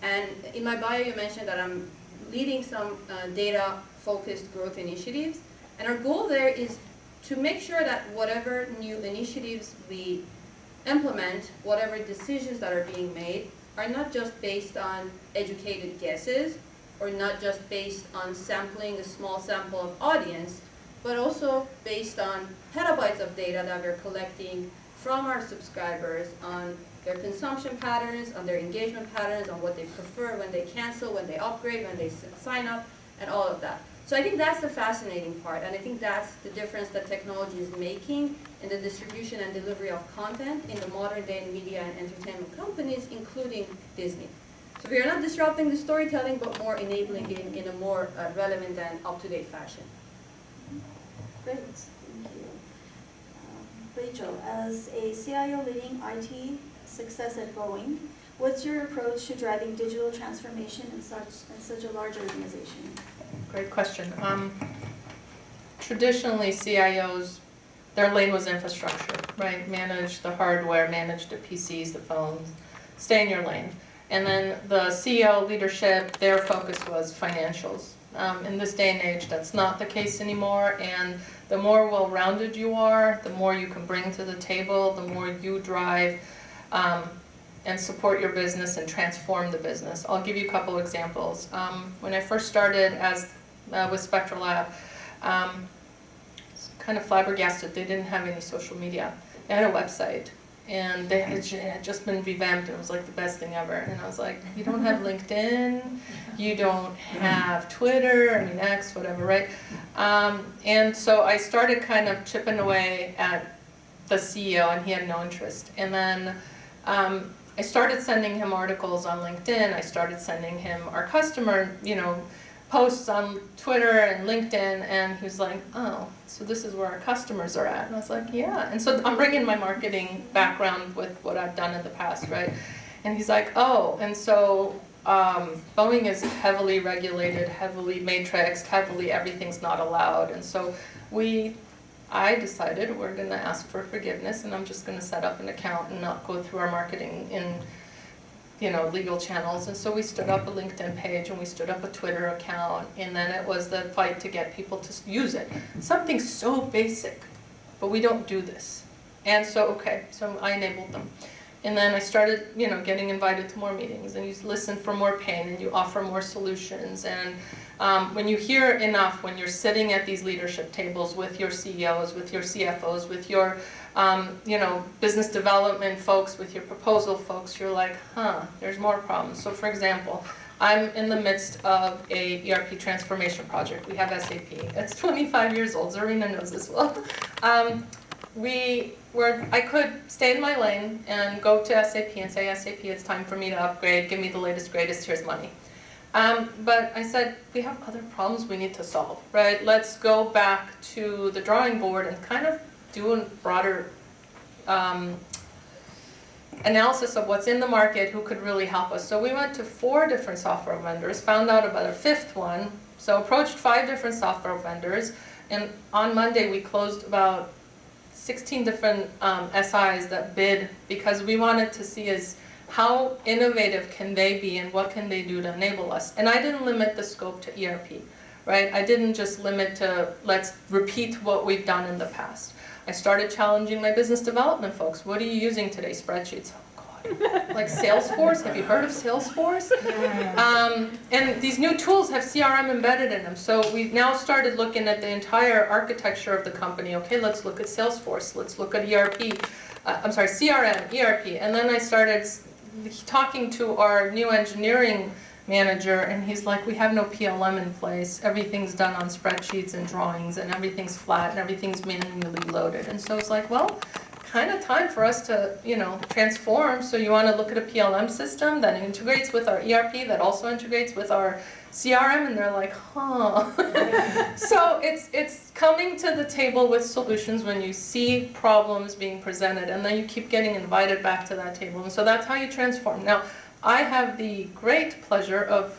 And in my bio, you mentioned that I'm leading some data-focused growth initiatives. And our goal there is to make sure that whatever new initiatives we implement, whatever decisions that are being made, are not just based on educated guesses, or not just based on sampling a small sample of audience, but also based on petabytes of data that we're collecting from our subscribers on their consumption patterns, on their engagement patterns, on what they prefer, when they cancel, when they upgrade, when they sign up, and all of that. So I think that's the fascinating part, and I think that's the difference that technology is making in the distribution and delivery of content in the modern day media and entertainment companies, including Disney. So we are not disrupting the storytelling, but more enabling it in a more relevant and up-to-date fashion. Great, thank you. Rachel, as a CIO leading IT success at Boeing, what's your approach to driving digital transformation in such a large organization? Great question. Traditionally, CIOs, their lane was infrastructure, right? Manage the hardware, manage the PCs, the phones, stay in your lane. And then the CEO leadership, their focus was financials. In this day and age, that's not the case anymore, and the more well-rounded you are, the more you can bring to the table, the more you drive and support your business and transform the business. I'll give you a couple examples. When I first started with Spectra Lab, I was kind of flabbergasted. They didn't have any social media. They had a website, and they had just been revamped. It was like the best thing ever. And I was like, you don't have LinkedIn, you don't have Twitter, I mean X, whatever, right? And so I started kind of chipping away at the CEO, and he had no interest. And then I started sending him articles on LinkedIn. I started sending him our customer, posts on Twitter and LinkedIn, and he was like, oh, so this is where our customers are at. And I was like, yeah. And so I'm bringing my marketing background with what I've done in the past, right? And he's like, oh. And so Boeing is heavily regulated, heavily matrixed, heavily everything's not allowed. And so I decided we're going to ask for forgiveness, and I'm just going to set up an account and not go through our marketing in legal channels. And so we stood up a LinkedIn page, and we stood up a Twitter account, and then it was the fight to get people to use it. Something so basic, but we don't do this. And so I enabled them. And then I started, getting invited to more meetings, and you listen for more pain, and you offer more solutions. And when you hear enough, when you're sitting at these leadership tables with your CEOs, with your CFOs, with your business development folks, with your proposal folks, you're like, there's more problems. So for example, I'm in the midst of a ERP transformation project. We have SAP. It's 25 years old. Zarina knows this well. I could stay in my lane and go to SAP and say, SAP, it's time for me to upgrade. Give me the latest, greatest. Here's money. But I said, we have other problems we need to solve, right? Let's go back to the drawing board and kind of do a broader analysis of what's in the market, who could really help us. So we went to 4 different software vendors, found out about a 5th one, so approached 5 different software vendors, and on Monday we closed about 16 different SIs that bid, because we wanted to see how innovative can they be and what can they do to enable us. And I didn't limit the scope to ERP, right? I didn't just limit to let's repeat what we've done in the past. I started challenging my business development folks. What are you using today? Spreadsheets. Oh God. Like Salesforce, have you heard of Salesforce? And these new tools have CRM embedded in them. So we've now started looking at the entire architecture of the company. Okay, let's look at Salesforce. Let's look at CRM, ERP. And then I started talking to our new engineering manager, and he's like, we have no PLM in place. Everything's done on spreadsheets and drawings, and everything's flat, and everything's manually loaded. And so it's like, well, kind of time for us to, transform. So you want to look at a PLM system that integrates with our ERP, that also integrates with our CRM, and they're like, huh. So it's coming to the table with solutions when you see problems being presented, and then you keep getting invited back to that table. And so that's how you transform. Now, I have the great pleasure of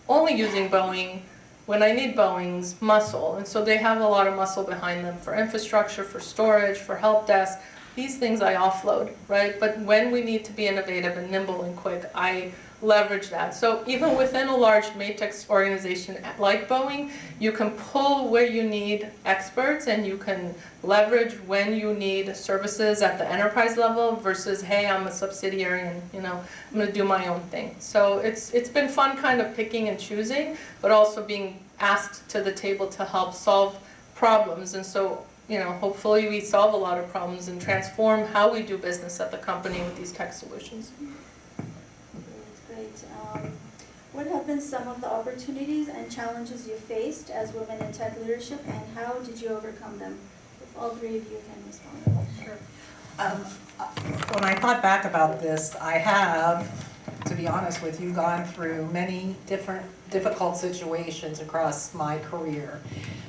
only using Boeing when I need Boeing's muscle. And so they have a lot of muscle behind them for infrastructure, for storage, for help desk. These things I offload, right? But when we need to be innovative and nimble and quick, I leverage that. So even within a large matrix organization like Boeing, you can pull where you need experts, and you can leverage when you need services at the enterprise level versus, hey, I'm a subsidiary and I'm going to do my own thing. So it's been fun kind of picking and choosing, but also being asked to the table to help solve problems. And so hopefully we solve a lot of problems and transform how we do business at the company with these tech solutions. Great. What have been some of the opportunities and challenges you faced as women in tech leadership, and how did you overcome them? If all three of you can respond. When I thought back about this, I have, to be honest with you, gone through many different difficult situations across my career.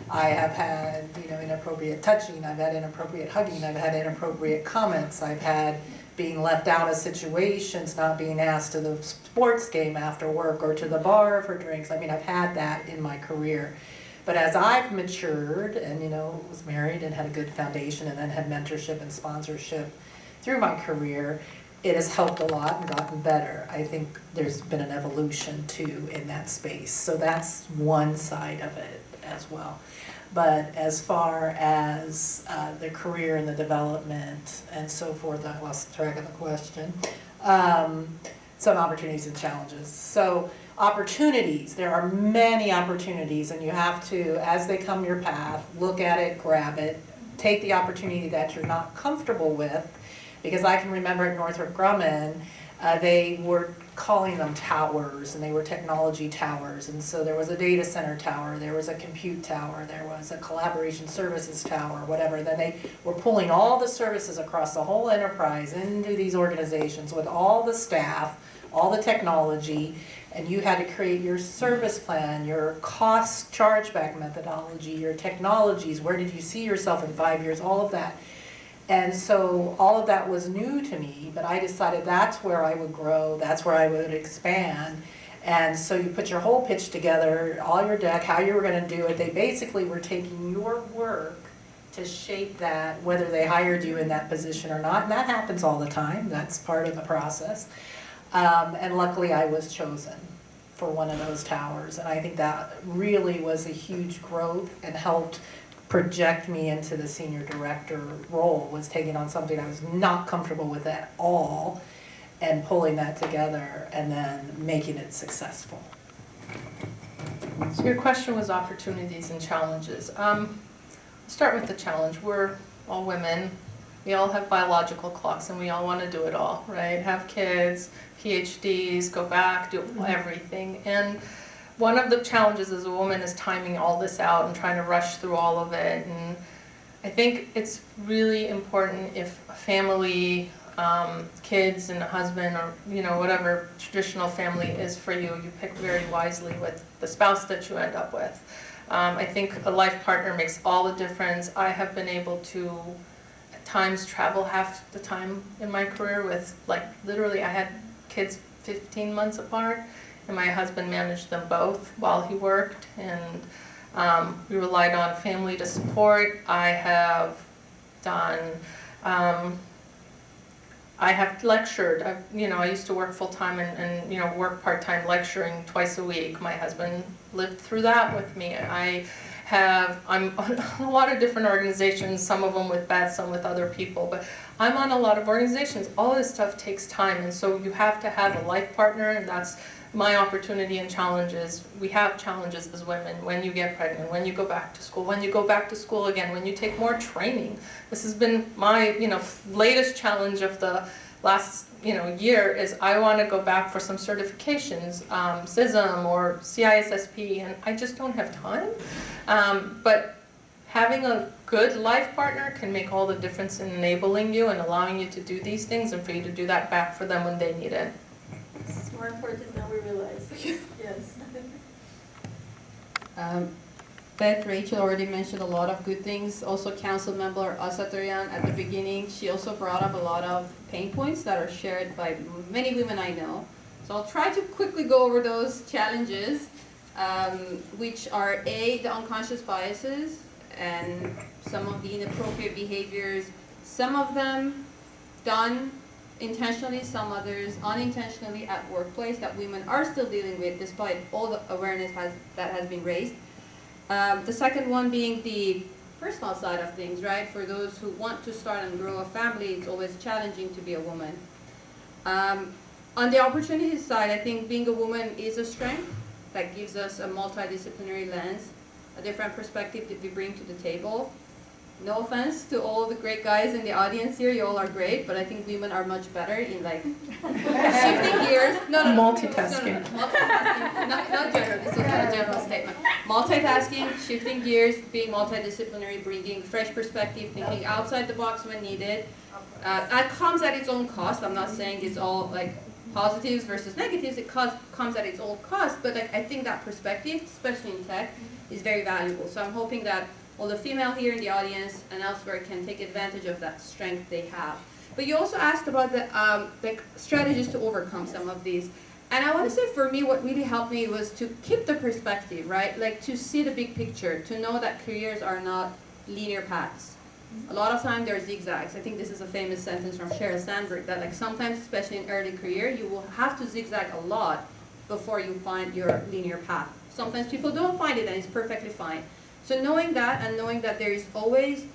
I have had, inappropriate touching, I've had inappropriate hugging, I've had inappropriate comments, I've had being left out of situations, not being asked to the sports game after work or to the bar for drinks. I've had that in my career. But as I've matured and, was married and had a good foundation and then had mentorship and sponsorship through my career, it has helped a lot and gotten better. I think there's been an evolution too in that space. So that's one side of it as well. But as far as the career and the development and so forth, I lost track of the question. Some opportunities and challenges. So opportunities, there are many opportunities, and you have to, as they come your path, look at it, grab it, take the opportunity that you're not comfortable with. Because I can remember at Northrop Grumman, they were calling them towers, and they were technology towers. And so there was a data center tower, there was a compute tower, there was a collaboration services tower, whatever. Then they were pulling all the services across the whole enterprise into these organizations with all the staff, all the technology, and you had to create your service plan, your cost chargeback methodology, your technologies, where did you see yourself in 5 years, all of that. And so all of that was new to me, but I decided that's where I would grow, that's where I would expand. And so you put your whole pitch together, all your deck, how you were going to do it. They basically were taking your work to shape that, whether they hired you in that position or not. And that happens all the time. That's part of the process. And luckily I was chosen for one of those towers. And I think that really was a huge growth and helped project me into the senior director role, was taking on something I was not comfortable with at all and pulling that together and then making it successful. So your question was opportunities and challenges. I'll start with the challenge. We're all women. We all have biological clocks and we all want to do it all, right? Have kids, PhDs, go back, do everything. And one of the challenges as a woman is timing all this out and trying to rush through all of it. And I think it's really important if family, kids and a husband or whatever traditional family is for you, you pick very wisely with the spouse that you end up with. I think a life partner makes all the difference. I have been able to at times travel half the time in my career with, like, literally I had kids 15 months apart. And my husband managed them both while he worked, and we relied on family to support. I have done I have lectured. I used to work full-time and work part-time lecturing twice a week. My husband lived through that with me. I'm on a lot of different organizations, some of them with Beth, some with other people, but I'm on a lot of organizations. All this stuff takes time, and so you have to have a life partner, and that's my opportunity and challenges. We have challenges as women when you get pregnant, when you go back to school, when you go back to school again, when you take more training. This has been my, latest challenge of the last, year is I want to go back for some certifications, CISM or CISSP, and I just don't have time. But having a good life partner can make all the difference in enabling you and allowing you to do these things and for you to do that back for them when they need it. It's more important than we realize. Yes. Beth, Rachel already mentioned a lot of good things. Also, Council Member Asatryan at the beginning, she also brought up a lot of pain points that are shared by many women I know. So I'll try to quickly go over those challenges, which are A, the unconscious biases and some of the inappropriate behaviors, some of them done intentionally, some others unintentionally at workplace that women are still dealing with despite all the awareness that has been raised. The second one being the personal side of things, right? For those who want to start and grow a family, it's always challenging to be a woman. On the opportunity side, I think being a woman is a strength that gives us a multidisciplinary lens, a different perspective that we bring to the table. No offense to all the great guys in the audience here, you all are great, but I think women are much better in shifting gears. Multitasking. Multitasking, not general, this was not a general statement. Multitasking, shifting gears, being multidisciplinary, bringing fresh perspective, thinking outside the box when needed. That comes at its own cost. I'm not saying it's all positives versus negatives, it comes at its own cost, but I think that perspective, especially in tech, is very valuable. So I'm hoping that all the female here in the audience and elsewhere can take advantage of that strength they have. But you also asked about the strategies to overcome some of these. And I want to say for me, what really helped me was to keep the perspective, right? To see the big picture, to know that careers are not linear paths. A lot of time they're zigzags. I think this is a famous sentence from Sheryl Sandberg that sometimes, especially in early career, you will have to zigzag a lot before you find your linear path. Sometimes people don't find it and it's perfectly fine. So knowing that and knowing that there is always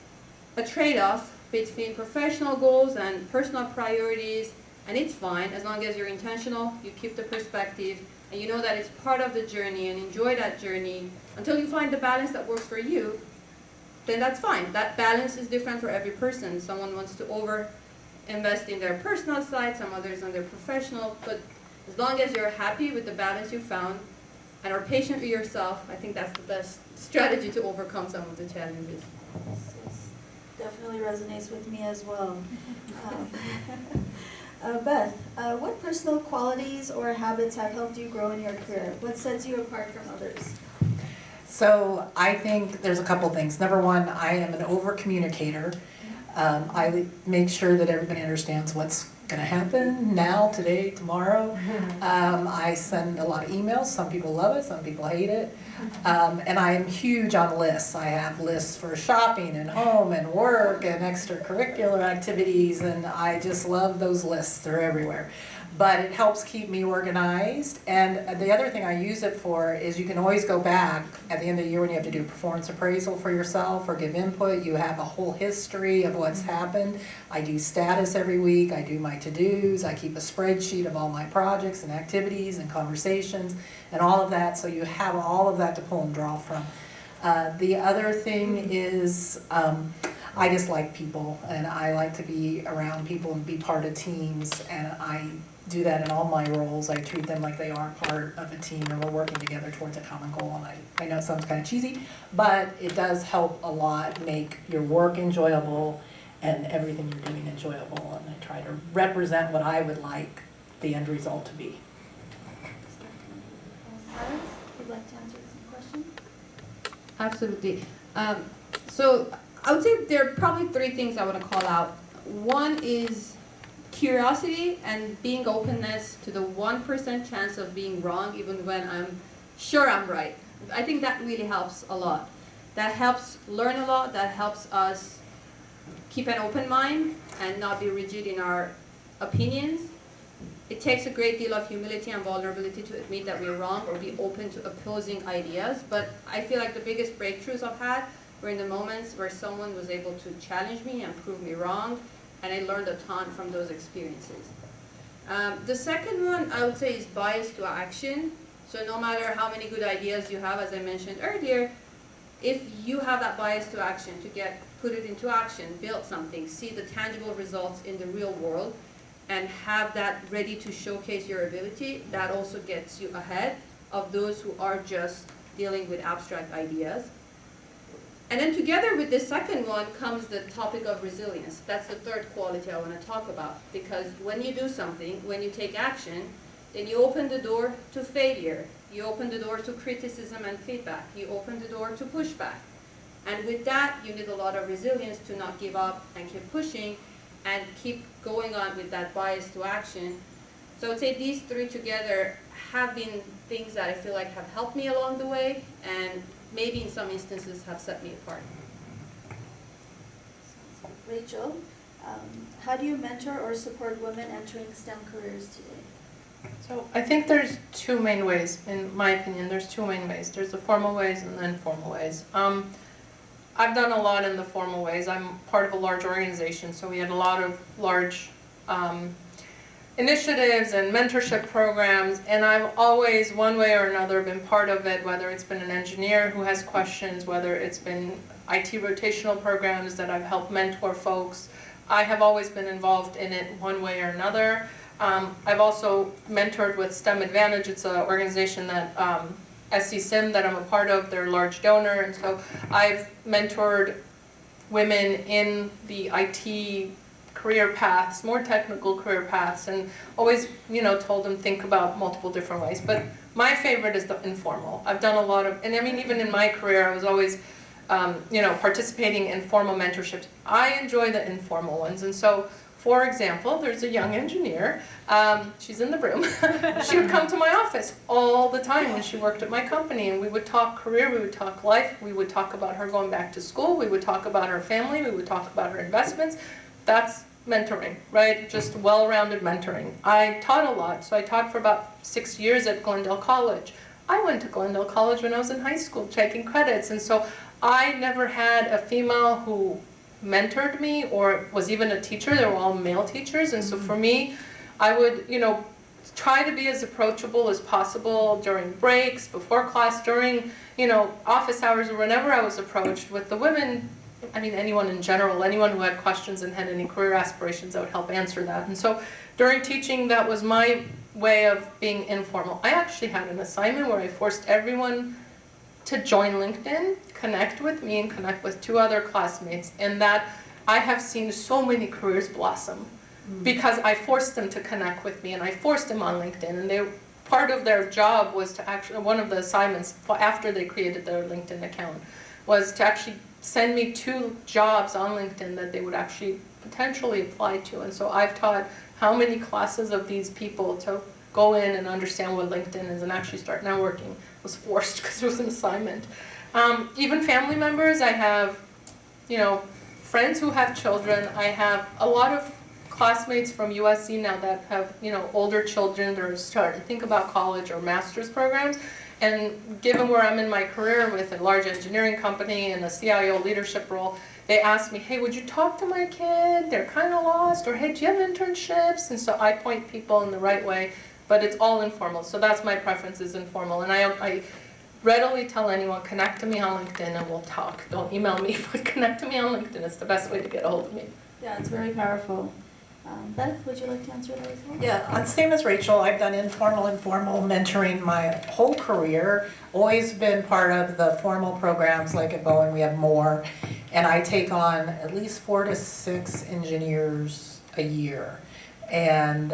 a trade-off between professional goals and personal priorities, and it's fine as long as you're intentional, you keep the perspective, and you know that it's part of the journey and enjoy that journey until you find the balance that works for you, then that's fine. That balance is different for every person. Someone wants to over-invest in their personal side, some others on their professional, but as long as you're happy with the balance you found and are patient with yourself, I think that's the best strategy to overcome some of the challenges. This definitely resonates with me as well. Beth, what personal qualities or habits have helped you grow in your career? What sets you apart from others? So I think there's a couple things. Number one, I am an over-communicator. I make sure that everybody understands what's going to happen now, today, tomorrow. I send a lot of emails. Some people love it, some people hate it. And I am huge on lists. I have lists for shopping and home and work and extracurricular activities, and I just love those lists. They're everywhere. But it helps keep me organized. And the other thing I use it for is you can always go back at the end of the year when you have to do a performance appraisal for yourself or give input. You have a whole history of what's happened. I do status every week. I do my to-dos. I keep a spreadsheet of all my projects and activities and conversations and all of that. So you have all of that to pull and draw from. The other thing is I just like people, and I like to be around people and be part of teams, and I do that in all my roles. I treat them like they are part of a team and we're working together towards a common goal. And I know it sounds kind of cheesy, but it does help a lot make your work enjoyable and everything you're doing enjoyable. And I try to represent what I would like the end result to be. Iris, would you like to answer some questions? Absolutely. So I would say there are probably three things I want to call out. One is curiosity and being openness to the 1% chance of being wrong, even when I'm sure I'm right. I think that really helps a lot. That helps learn a lot. That helps us keep an open mind and not be rigid in our opinions. It takes a great deal of humility and vulnerability to admit that we're wrong or be open to opposing ideas. But I feel like the biggest breakthroughs I've had were in the moments where someone was able to challenge me and prove me wrong, and I learned a ton from those experiences. The second one I would say is bias to action. So no matter how many good ideas you have, as I mentioned earlier, if you have that bias to action, to put it into action, build something, see the tangible results in the real world, and have that ready to showcase your ability, that also gets you ahead of those who are just dealing with abstract ideas. And then together with the second one comes the topic of resilience. That's the third quality I want to talk about, because when you do something, when you take action, then you open the door to failure. You open the door to criticism and feedback. You open the door to pushback. And with that, you need a lot of resilience to not give up and keep pushing and keep going on with that bias to action. So I would say these three together have been things that I feel like have helped me along the way, and maybe in some instances have set me apart. Rachel, how do you mentor or support women entering STEM careers today? So I think there's two main ways, in my opinion. There's two main ways. There's the formal ways and the informal ways. I've done a lot in the formal ways. I'm part of a large organization, so we had a lot of large initiatives and mentorship programs, and I've always, one way or another, been part of it, whether it's been an engineer who has questions, whether it's been IT rotational programs that I've helped mentor folks. I have always been involved in it one way or another. I've also mentored with STEM Advantage. It's an organization that SC Sim that I'm a part of. They're a large donor, and so I've mentored women in the IT career paths, more technical career paths, and always, told them think about multiple different ways. But my favorite is the informal. I've done a lot of, and I mean, even in my career, I was always, participating in formal mentorships. I enjoy the informal ones, and so, for example, there's a young engineer, she's in the room, she would come to my office all the time when she worked at my company, and we would talk career, we would talk life, we would talk about her going back to school, we would talk about her family, we would talk about her investments. That's mentoring, right? Just well-rounded mentoring. I taught a lot, so I taught for about 6 years at Glendale College. I went to Glendale College when I was in high school, taking credits, and so I never had a female who mentored me or was even a teacher. They were all male teachers, and so for me, I would, try to be as approachable as possible during breaks, before class, during, office hours, or whenever I was approached. With the women, I mean, anyone in general, anyone who had questions and had any career aspirations, I would help answer that. And so during teaching, that was my way of being informal. I actually had an assignment where I forced everyone to join LinkedIn, connect with me, and connect with 2 other classmates, and that I have seen so many careers blossom because I forced them to connect with me, and I forced them on LinkedIn, and part of their job was to actually, one of the assignments after they created their LinkedIn account was to actually send me 2 jobs on LinkedIn that they would actually potentially apply to. And so I've taught how many classes of these people to go in and understand what LinkedIn is and actually start networking. It was forced because it was an assignment. Even family members, I have, friends who have children. I have a lot of classmates from USC now that have, older children. They're starting to think about college or master's programs. And given where I'm in my career with a large engineering company and a CIO leadership role, they ask me, hey, would you talk to my kid? They're kind of lost. Or, hey, do you have internships? And so I point people in the right way, but it's all informal. So that's my preference, is informal. And I readily tell anyone, connect to me on LinkedIn and we'll talk. Don't email me, but connect to me on LinkedIn. It's the best way to get a hold of me. Yeah, it's very powerful. Beth, would you like to answer that as well? Yeah, same as Rachel. I've done informal and formal mentoring my whole career. Always been part of the formal programs, like at Boeing we have more. And I take on at least 4 to 6 engineers a year. And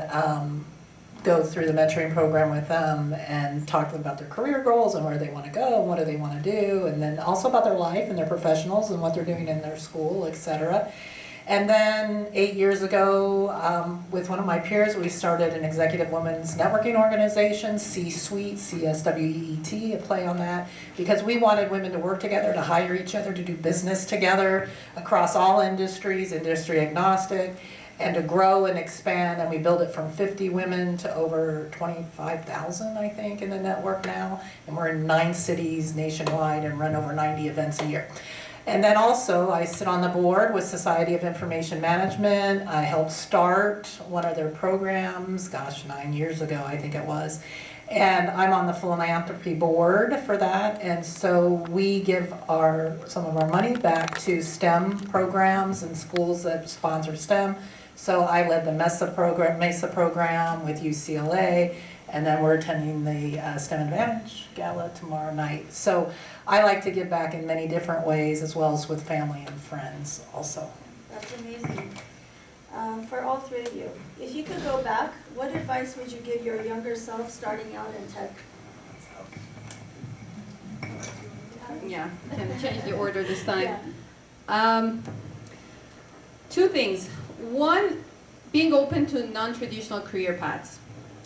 go through the mentoring program with them and talk to them about their career goals and where they want to go and what do they want to do. And then also about their life and their professionals and what they're doing in their school, etc. And then 8 years ago, with one of my peers, we started an executive women's networking organization, C-Suite, CSWEET, a play on that, because we wanted women to work together, to hire each other, to do business together across all industries, industry agnostic. and to grow and expand, and we build it from 50 women to over 25,000, I think, in the network now. And we're in 9 cities nationwide and run over 90 events a year. And then also, I sit on the board with Society of Information Management. I helped start one of their programs, gosh, 9 years ago, I think it was. And I'm on the philanthropy board for that. And so we give some of our money back to STEM programs and schools that sponsor STEM. So I led the MESA program with UCLA. And then we're attending the STEM Advantage Gala tomorrow night. So I like to give back in many different ways, as well as with family and friends also. That's amazing. For all 3 of you, if you could go back, what advice would you give your younger self starting out in tech? Yeah, can change the order this time. Yeah. 2 things. One, being open to non-traditional career paths.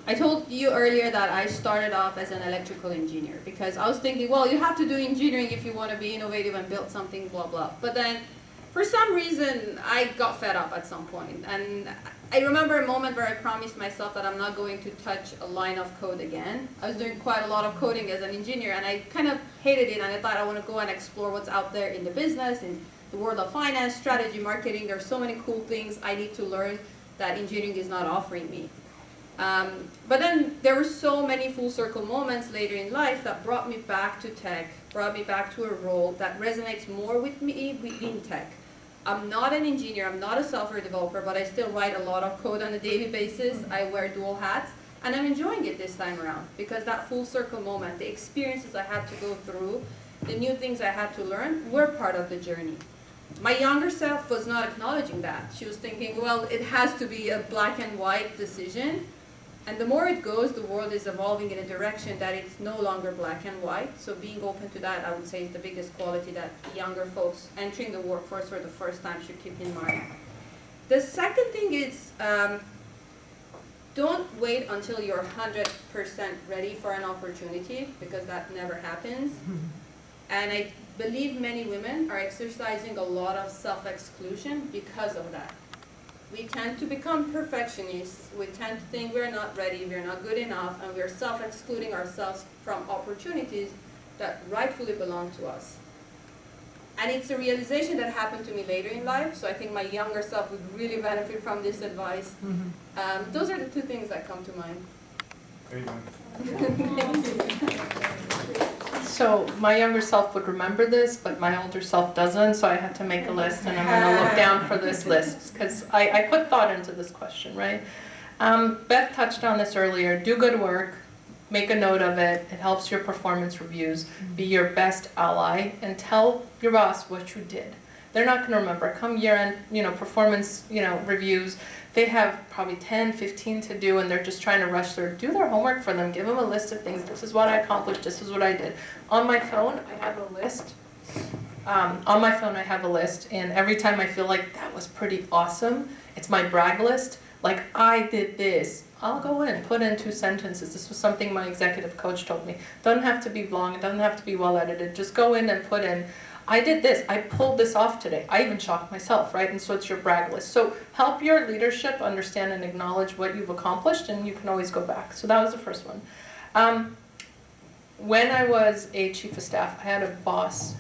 I told you earlier that I started off as an electrical engineer because I was thinking, well, you have to do engineering if you want to be innovative and build something, blah, blah. But then, for some reason, I got fed up at some point. And I remember a moment where I promised myself that I'm not going to touch a line of code again. I was doing quite a lot of coding as an engineer, and I kind of hated it, and I thought I want to go and explore what's out there in the business, in the world of finance, strategy, marketing. There are so many cool things I need to learn that engineering is not offering me. But then there were so many full circle moments later in life that brought me back to tech, brought me back to a role that resonates more with me within tech. I'm not an engineer, I'm not a software developer, but I still write a lot of code on a daily basis. I wear dual hats, and I'm enjoying it this time around because that full circle moment, the experiences I had to go through, the new things I had to learn were part of the journey. My younger self was not acknowledging that. She was thinking, well, it has to be a black and white decision. And the more it goes, the world is evolving in a direction that it's no longer black and white. So being open to that, I would say, is the biggest quality that younger folks entering the workforce for the first time should keep in mind. The second thing is, don't wait until you're 100% ready for an opportunity, because that never happens. And I believe many women are exercising a lot of self-exclusion because of that. We tend to become perfectionists. We tend to think we're not ready, we're not good enough, and we're self-excluding ourselves from opportunities that rightfully belong to us. And it's a realization that happened to me later in life, so I think my younger self would really benefit from this advice. Those are the 2 things that come to mind. So my younger self would remember this, but my older self doesn't, so I had to make a list, and I'm going to look down for this list, because I put thought into this question, right? Beth touched on this earlier. Do good work, make a note of it, it helps your performance reviews, be your best ally, and tell your boss what you did. They're not going to remember. Come year-end, performance, reviews, they have probably 10, 15 to do, and they're just trying to rush through. Do their homework for them. Give them a list of things. This is what I accomplished. This is what I did. On my phone, I have a list. And every time I feel like that was pretty awesome, it's my brag list. Like, I did this. I'll go in, put in 2 sentences. This was something my executive coach told me. Doesn't have to be long. It doesn't have to be well edited. Just go in and put in, I did this, I pulled this off today. I even shocked myself, right? And so it's your brag list. So help your leadership understand and acknowledge what you've accomplished, and you can always go back. So that was the first one. When I was a chief of staff, I had a boss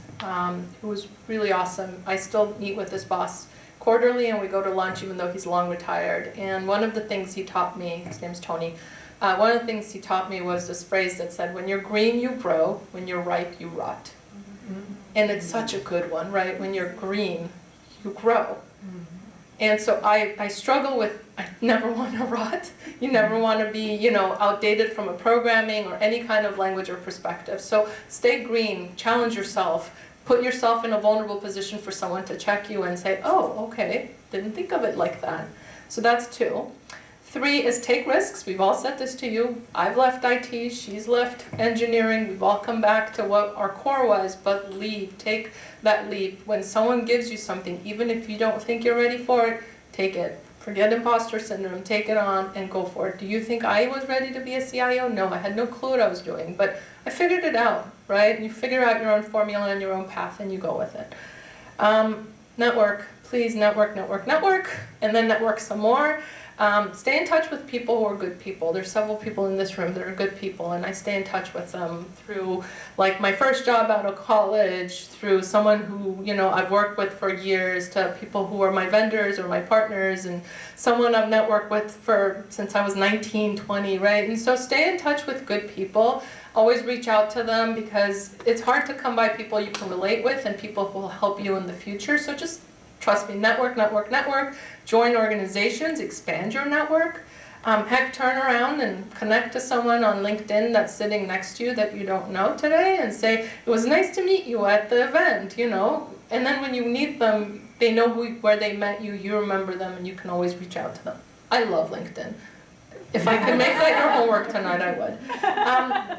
who was really awesome. I still meet with this boss quarterly, and we go to lunch even though he's long retired. And one of the things he taught me, his name's Tony, one of the things he taught me was this phrase that said, when you're green, you grow. When you're ripe, you rot. And it's such a good one, right? When you're green, you grow. And so I struggle with, I never want to rot. You never want to be, outdated from a programming or any kind of language or perspective. So stay green, challenge yourself, put yourself in a vulnerable position for someone to check you and say, oh, okay, didn't think of it like that. So that's 2. 3 is take risks. We've all said this to you. I've left IT, she's left engineering. We've all come back to what our core was, but leave, take that leap. When someone gives you something, even if you don't think you're ready for it, take it. Forget imposter syndrome, take it on and go for it. Do you think I was ready to be a CIO? No, I had no clue what I was doing, but I figured it out, right? You figure out your own formula and your own path and you go with it. Network, please network, network, network, and then network some more. Stay in touch with people who are good people. There's several people in this room that are good people, and I stay in touch with them through, like, my first job out of college, through someone who, you know, I've worked with for years, to people who are my vendors or my partners, and someone I've networked with since I was 19, 20, right? And so stay in touch with good people. Always reach out to them, because it's hard to come by people you can relate with and people who will help you in the future. So just trust me, network, network, network. Join organizations, expand your network. Heck, turn around and connect to someone on LinkedIn that's sitting next to you that you don't know today and say, it was nice to meet you at the event, you know? And then when you need them, they know where they met you, you remember them, and you can always reach out to them. I love LinkedIn. If I could make that your homework tonight, I would.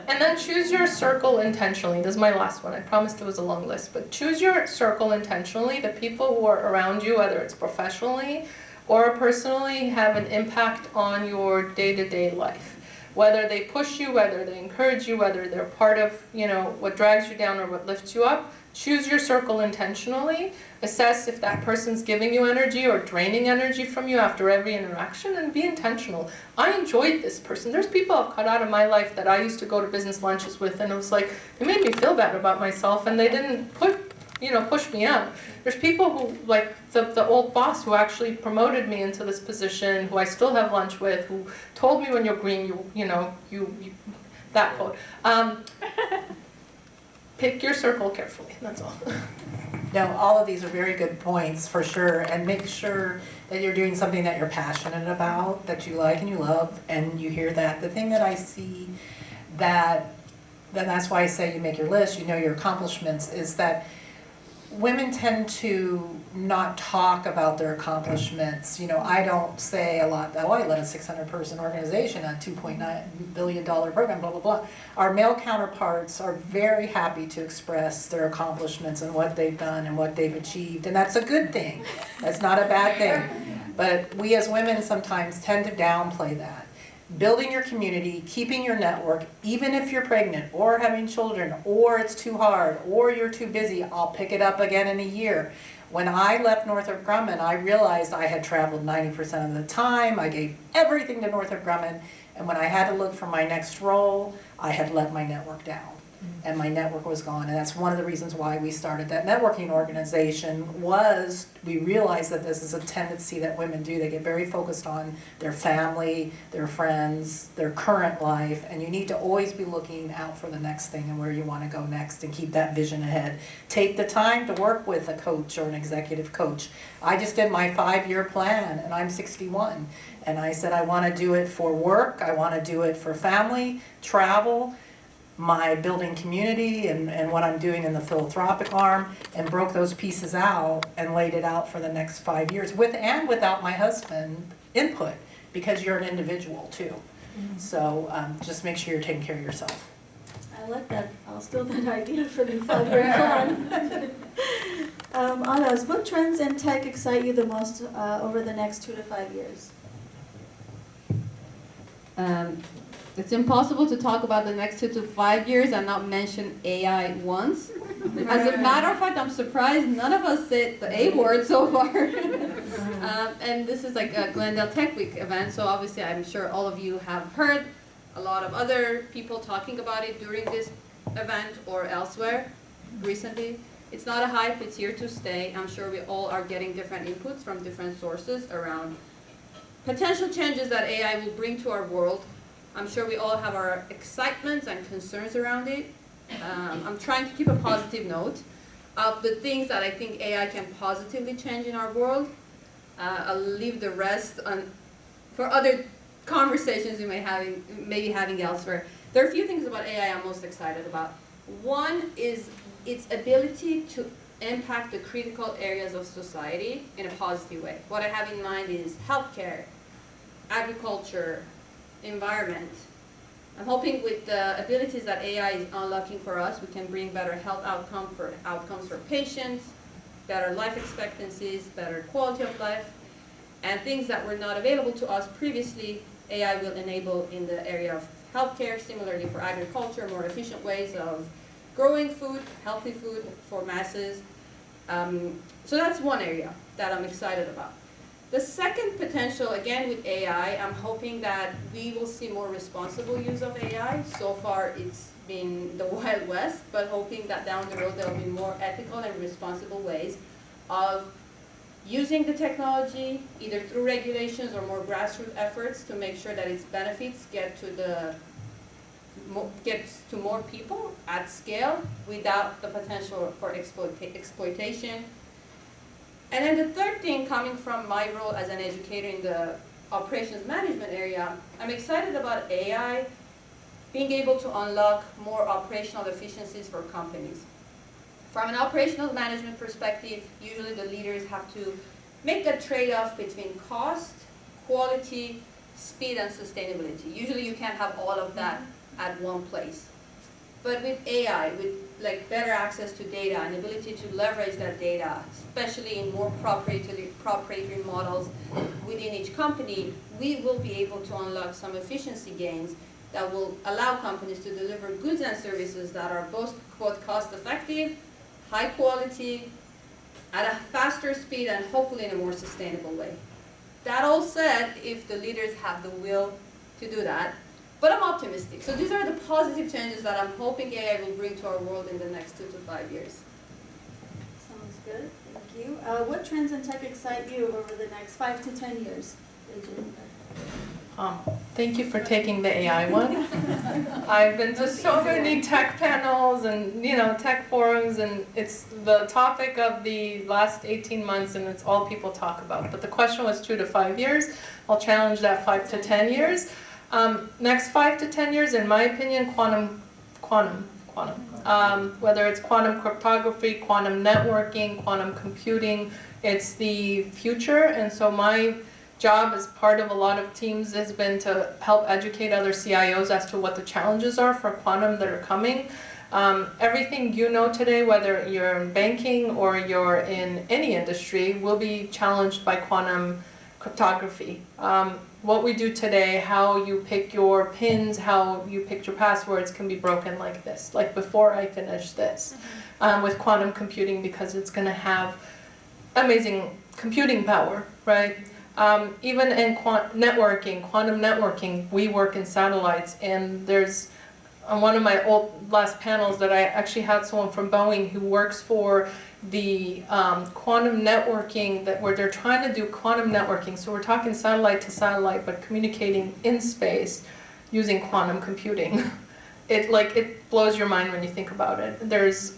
And then choose your circle intentionally. This is my last one. I promised it was a long list, but choose your circle intentionally. The people who are around you, whether it's professionally or personally, have an impact on your day-to-day life. Whether they push you, whether they encourage you, whether they're part of, you know, what drags you down or what lifts you up. Choose your circle intentionally. Assess if that person's giving you energy or draining energy from you after every interaction, and be intentional. I enjoyed this person. There's people I've cut out of my life that I used to go to business lunches with, and it was like, it made me feel bad about myself, and they didn't push me out. There's people who, like the old boss who actually promoted me into this position, who I still have lunch with, who told me when you're green, you that quote. Pick your circle carefully, that's all. No, all of these are very good points, for sure, and make sure that you're doing something that you're passionate about, that you like and you love, and you hear that. The thing that I see that's why I say you make your list, you know your accomplishments, is that women tend to not talk about their accomplishments. You know, I don't say a lot, oh, I led a 600-person organization, a $2.9 billion program, blah, blah, blah. Our male counterparts are very happy to express their accomplishments and what they've done and what they've achieved, and that's a good thing. That's not a bad thing. But we as women sometimes tend to downplay that. Building your community, keeping your network, even if you're pregnant or having children or it's too hard or you're too busy, I'll pick it up again in a year. When I left Northrop Grumman, I realized I had traveled 90% of the time. I gave everything to Northrop Grumman, and when I had to look for my next role, I had let my network down. And my network was gone, and that's one of the reasons why we started that networking organization. Was we realized that this is a tendency that women do. They get very focused on their family, their friends, their current life, and you need to always be looking out for the next thing and where you want to go next, and keep that vision ahead. Take the time to work with a coach or an executive coach. I just did my 5-year plan, and I'm 61, and I said I want to do it for work, I want to do it for family, travel, my building community, and what I'm doing in the philanthropic arm, and broke those pieces out and laid it out for the next 5 years, with and without my husband input, because you're an individual too. So just make sure you're taking care of yourself. I like that. I'll steal that idea for the 5-year plan. Anas, what trends in tech excite you the most over the next 2 to 5 years? It's impossible to talk about the next 2 to 5 years and not mention AI once. As a matter of fact, I'm surprised none of us said the A word so far. And this is like a Glendale Tech Week event, so obviously I'm sure all of you have heard a lot of other people talking about it during this event or elsewhere recently. It's not a hype, it's here to stay. I'm sure we all are getting different inputs from different sources around potential changes that AI will bring to our world. I'm sure we all have our excitements and concerns around it. I'm trying to keep a positive note of the things that I think AI can positively change in our world. I'll leave the rest for other conversations we may be having elsewhere. There are a few things about AI I'm most excited about. One is its ability to impact the critical areas of society in a positive way. What I have in mind is healthcare, agriculture, environment. I'm hoping with the abilities that AI is unlocking for us, we can bring better health outcomes for patients, better life expectancies, better quality of life, and things that were not available to us previously, AI will enable in the area of healthcare, similarly for agriculture, more efficient ways of growing food, healthy food for masses. So that's one area that I'm excited about. The second potential, again with AI, I'm hoping that we will see more responsible use of AI. So far it's been the Wild West, but hoping that down the road there will be more ethical and responsible ways of using the technology, either through regulations or more grassroots efforts to make sure that its benefits get to more people at scale without the potential for exploitation. And then the third thing, coming from my role as an educator in the operations management area, I'm excited about AI being able to unlock more operational efficiencies for companies. From an operational management perspective, usually the leaders have to make that trade-off between cost, quality, speed, and sustainability. Usually you can't have all of that at one place. But with AI, with like better access to data and ability to leverage that data, especially in more proprietary models within each company, we will be able to unlock some efficiency gains that will allow companies to deliver goods and services that are both cost-effective, high quality, at a faster speed, and hopefully in a more sustainable way. That all said, if the leaders have the will to do that, but I'm optimistic. So these are the positive changes that I'm hoping AI will bring to our world in the next 2 to 5 years. Sounds good, thank you. What trends in tech excite you over the next 5 to 10 years? Adrian? Thank you for taking the AI one. I've been to so many tech panels and tech forums, and it's the topic of the last 18 months, and it's all people talk about. But the question was 2 to 5 years. I'll challenge that 5 to 10 years. Next 5 to 10 years, in my opinion, quantum. Whether it's quantum cryptography, quantum networking, quantum computing, it's the future. And so my job as part of a lot of teams has been to help educate other CIOs as to what the challenges are for quantum that are coming. Everything you know today, whether you're in banking or you're in any industry, will be challenged by quantum cryptography. What we do today, how you pick your pins, how you pick your passwords can be broken like this, like before I finish this, with quantum computing, because it's going to have amazing computing power, right? Even in quantum networking, we work in satellites, and there's on one of my last panels that I actually had someone from Boeing who works for the quantum networking, where they're trying to do quantum networking. So we're talking satellite to satellite, but communicating in space using quantum computing. It blows your mind when you think about it. There's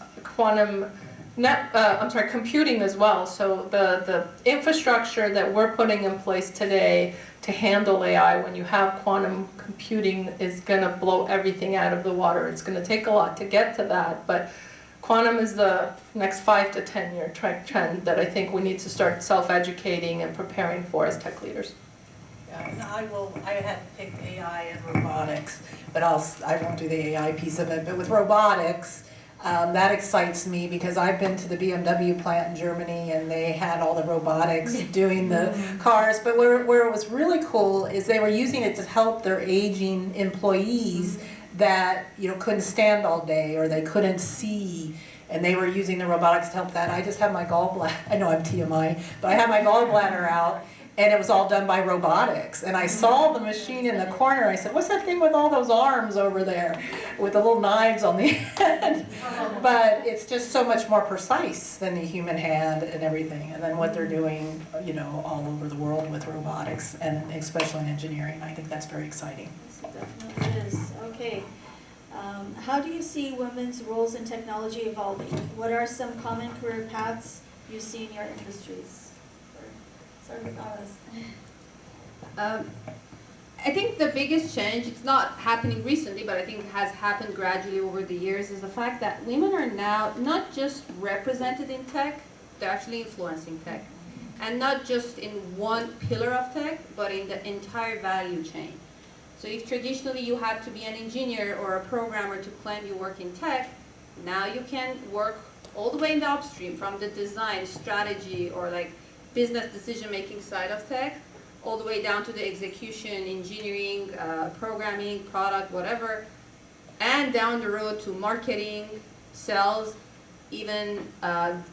computing as well. So the infrastructure that we're putting in place today to handle AI, when you have quantum computing, is going to blow everything out of the water. It's going to take a lot to get to that, but quantum is the next 5 to 10 year trend that I think we need to start self-educating and preparing for as tech leaders. Yeah, I had picked AI and robotics, but I won't do the AI piece of it. But with robotics, that excites me because I've been to the BMW plant in Germany, and they had all the robotics doing the cars. But where it was really cool is they were using it to help their aging employees that couldn't stand all day, or they couldn't see, and they were using the robotics to help that. I just had my gallbladder, I know I'm TMI, but I had my gallbladder out, and it was all done by robotics. And I saw the machine in the corner. I said, what's that thing with all those arms over there with the little knives on the end? But it's just so much more precise than the human hand and everything. And then what they're doing, all over the world with robotics, and especially in engineering. I think that's very exciting. Yes, it definitely is. Okay. How do you see women's roles in technology evolving? What are some common career paths you see in your industries? Start with Aras. I think the biggest change, it's not happening recently, but I think it has happened gradually over the years, is the fact that women are now not just represented in tech, they're actually influencing tech. And not just in one pillar of tech, but in the entire value chain. So if traditionally you had to be an engineer or a programmer to claim you work in tech, now you can work all the way in the upstream, from the design, strategy, or business decision-making side of tech, all the way down to the execution, engineering, programming, product, whatever, and down the road to marketing, sales, even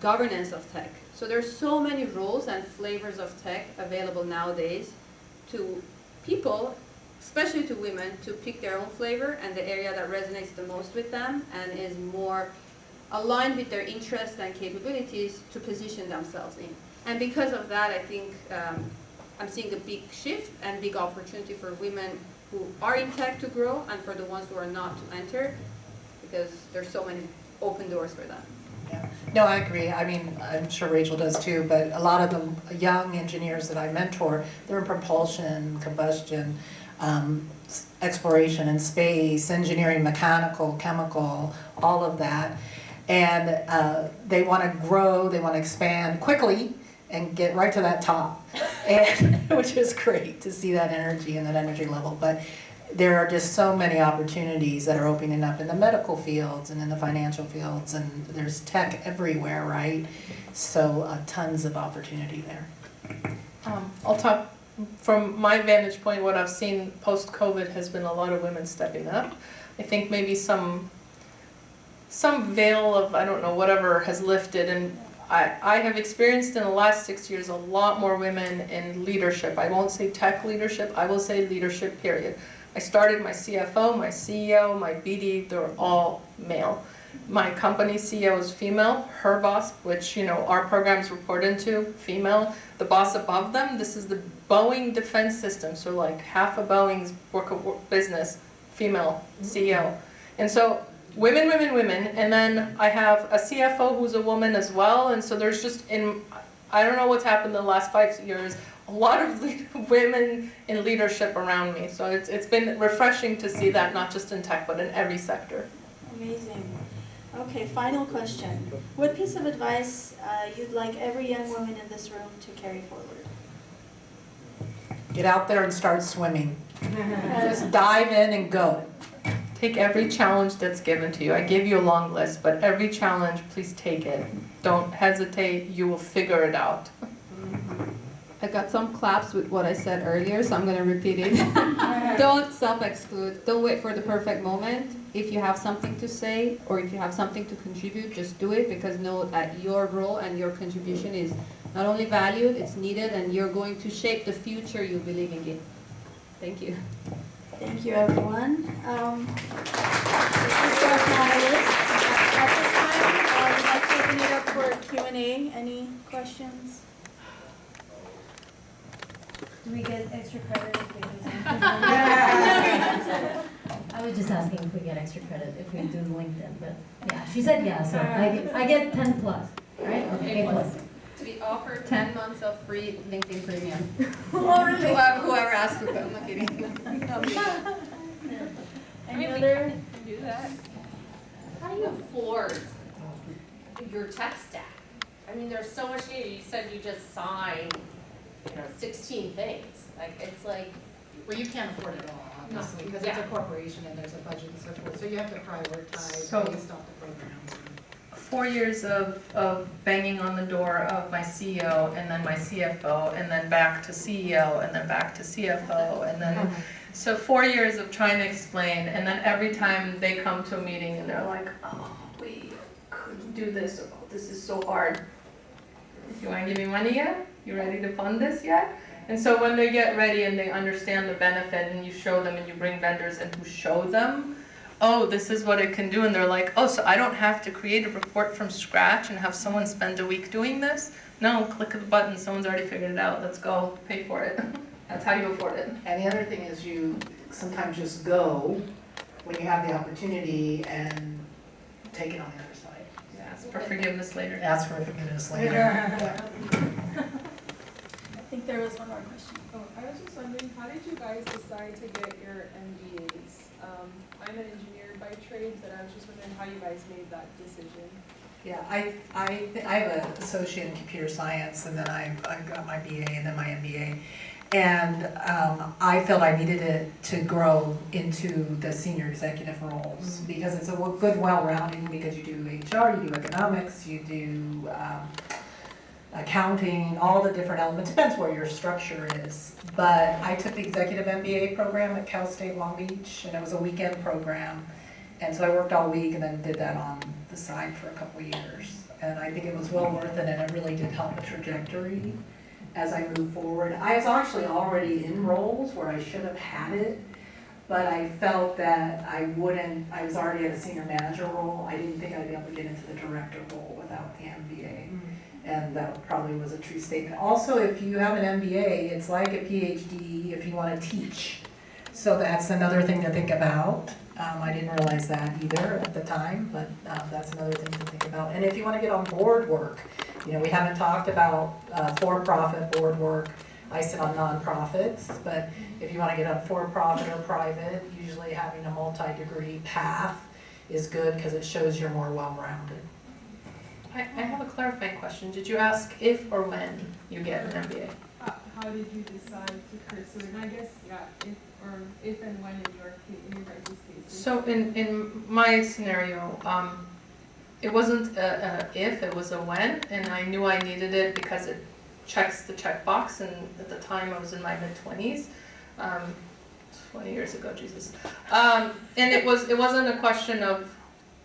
governance of tech. So there's so many roles and flavors of tech available nowadays to people, especially to women, to pick their own flavor and the area that resonates the most with them and is more aligned with their interests and capabilities to position themselves in. And because of that, I think I'm seeing a big shift and big opportunity for women who are in tech to grow and for the ones who are not to enter, because there's so many open doors for them. Yeah. No, I agree. I mean, I'm sure Rachel does too, but a lot of the young engineers that I mentor, they're in propulsion, combustion, exploration in space, engineering, mechanical, chemical, all of that. And they want to grow, they want to expand quickly and get right to that top, and, which is great to see that energy and that energy level. But there are just so many opportunities that are opening up in the medical fields and in the financial fields, and there's tech everywhere, right? So tons of opportunity there. I'll talk from my vantage point. What I've seen post-COVID has been a lot of women stepping up. I think maybe some veil of, I don't know, whatever has lifted, and I have experienced in the last 6 years a lot more women in leadership. I won't say tech leadership, I will say leadership, period. I started my CFO, my CEO, my BD, they're all male. My company CEO is female, her boss, which, you know, our programs report into, female. The boss above them, this is the Boeing Defense System, so like half of Boeing's business, female CEO. And so women, women, women, and then I have a CFO who's a woman as well, and so there's just, I don't know what's happened in the last 5 years, a lot of women in leadership around me. So it's been refreshing to see that, not just in tech, but in every sector. Amazing. Okay, final question. What piece of advice you'd like every young woman in this room to carry forward? Get out there and start swimming. Just dive in and go. Take every challenge that's given to you. I gave you a long list, but every challenge, please take it. Don't hesitate, you will figure it out. I got some claps with what I said earlier, so I'm going to repeat it. Don't self-exclude. Don't wait for the perfect moment. If you have something to say or if you have something to contribute, just do it, because know that your role and your contribution is not only valued, it's needed, and you're going to shape the future you believe in. Thank you. Thank you, everyone. This is our panelists. At this time, I'd like to open it up for Q&A. Any questions? Do we get extra credit if we do something? I was just asking if we get extra credit if we do LinkedIn, but yeah, she said yeah, so I get 10 plus, right? Okay, A plus. We offer 10 months of free LinkedIn Premium. Oh, really? Whoever asked you, I'm not kidding. Any other? Do that. How do you afford your tech stack? I mean, there's so much here. You said you just signed, 16 things. Like, it's like. Well, you can't afford it all, obviously, because it's a corporation and there's a budget and so forth, so you have to prioritize based off the programs. 4 years of banging on the door of my CEO and then my CFO and then back to CEO and then back to CFO and then, so 4 years of trying to explain, and then every time they come to a meeting and they're like, oh, we couldn't do this, or oh, this is so hard. You want to give me money yet? You ready to fund this yet? And so when they get ready and they understand the benefit and you show them and you bring vendors in who show them, oh, this is what it can do, and they're like, oh, so I don't have to create a report from scratch and have someone spend a week doing this? No, click the button, someone's already figured it out, let's go, pay for it. That's how you afford it. And the other thing is you sometimes just go when you have the opportunity and take it on the other side. Ask for forgiveness later. Ask for forgiveness later. I think there was one more question. Oh, I was just wondering, how did you guys decide to get your MBAs? I'm an engineer by trade, but I was just wondering how you guys made that decision. Yeah, I have an associate in computer science, and then I got my BA and then my MBA. And I felt I needed it to grow into the senior executive roles because it's a good well-rounding, because you do HR, you do economics, you do accounting, all the different elements. Depends where your structure is. But I took the executive MBA program at Cal State Long Beach, and it was a weekend program. And so I worked all week and then did that on the side for a couple of years. And I think it was well worth it, and it really did help the trajectory as I moved forward. I was actually already in roles where I should have had it, but I felt that I was already at a senior manager role. I didn't think I'd be able to get into the director role without the MBA. And that probably was a true statement. Also, if you have an MBA, it's like a PhD if you want to teach. So that's another thing to think about. I didn't realize that either at the time, but that's another thing to think about. And if you want to get on board work, we haven't talked about for-profit board work. I sit on nonprofits, but if you want to get on for-profit or private, usually having a multi-degree path is good because it shows you're more well-rounded. I have a clarifying question. Did you ask if or when you get an MBA? How did you decide to pursue it? And I guess, if and when in your guys' case? So in my scenario, it wasn't a if, it was a when, and I knew I needed it because it checks the checkbox, and at the time I was in my mid-20s, 20 years ago, Jesus. And it wasn't a question of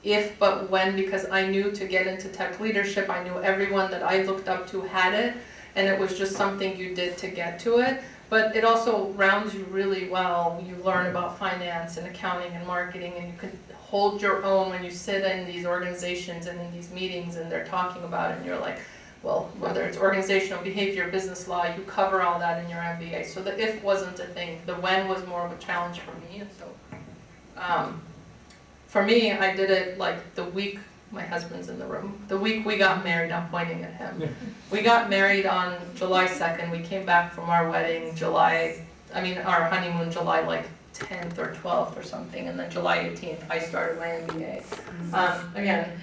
if but when, because I knew to get into tech leadership, I knew everyone that I looked up to had it, and it was just something you did to get to it. But it also rounds you really well. You learn about finance and accounting and marketing, and you can hold your own when you sit in these organizations and in these meetings and they're talking about it, and you're like, well, whether it's organizational behavior, business law, you cover all that in your MBA. So the if wasn't a thing. The when was more of a challenge for me. And so for me, I did it like the week my husband's in the room. The week we got married, I'm pointing at him. We got married on July 2nd. We came back from our wedding our honeymoon July like 10th or 12th or something. And then July 18th, I started my MBA. Again,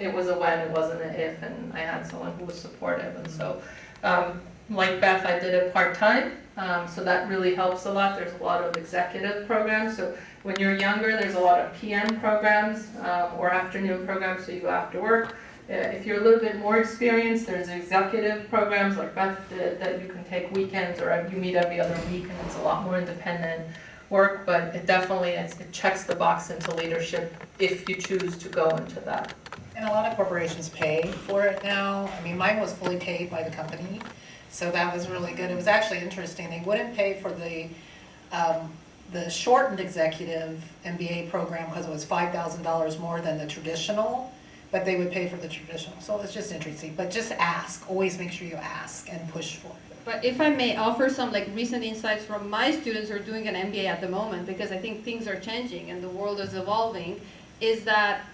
it was a when, it wasn't an if, and I had someone who was supportive. And so, like Beth, I did it part-time, so that really helps a lot. There's a lot of executive programs. So when you're younger, there's a lot of PM programs or afternoon programs, so you go after work. If you're a little bit more experienced, there's executive programs like Beth did that you can take weekends or you meet every other week, and it's a lot more independent work, but it definitely it checks the box into leadership if you choose to go into that. And a lot of corporations pay for it now. I mean, mine was fully paid by the company, so that was really good. It was actually interesting. They wouldn't pay for the shortened executive MBA program because it was $5,000 more than the traditional, but they would pay for the traditional. So it was just interesting. But just ask. Always make sure you ask and push for it. But if I may offer some recent insights from my students who are doing an MBA at the moment, because I think things are changing and the world is evolving, is that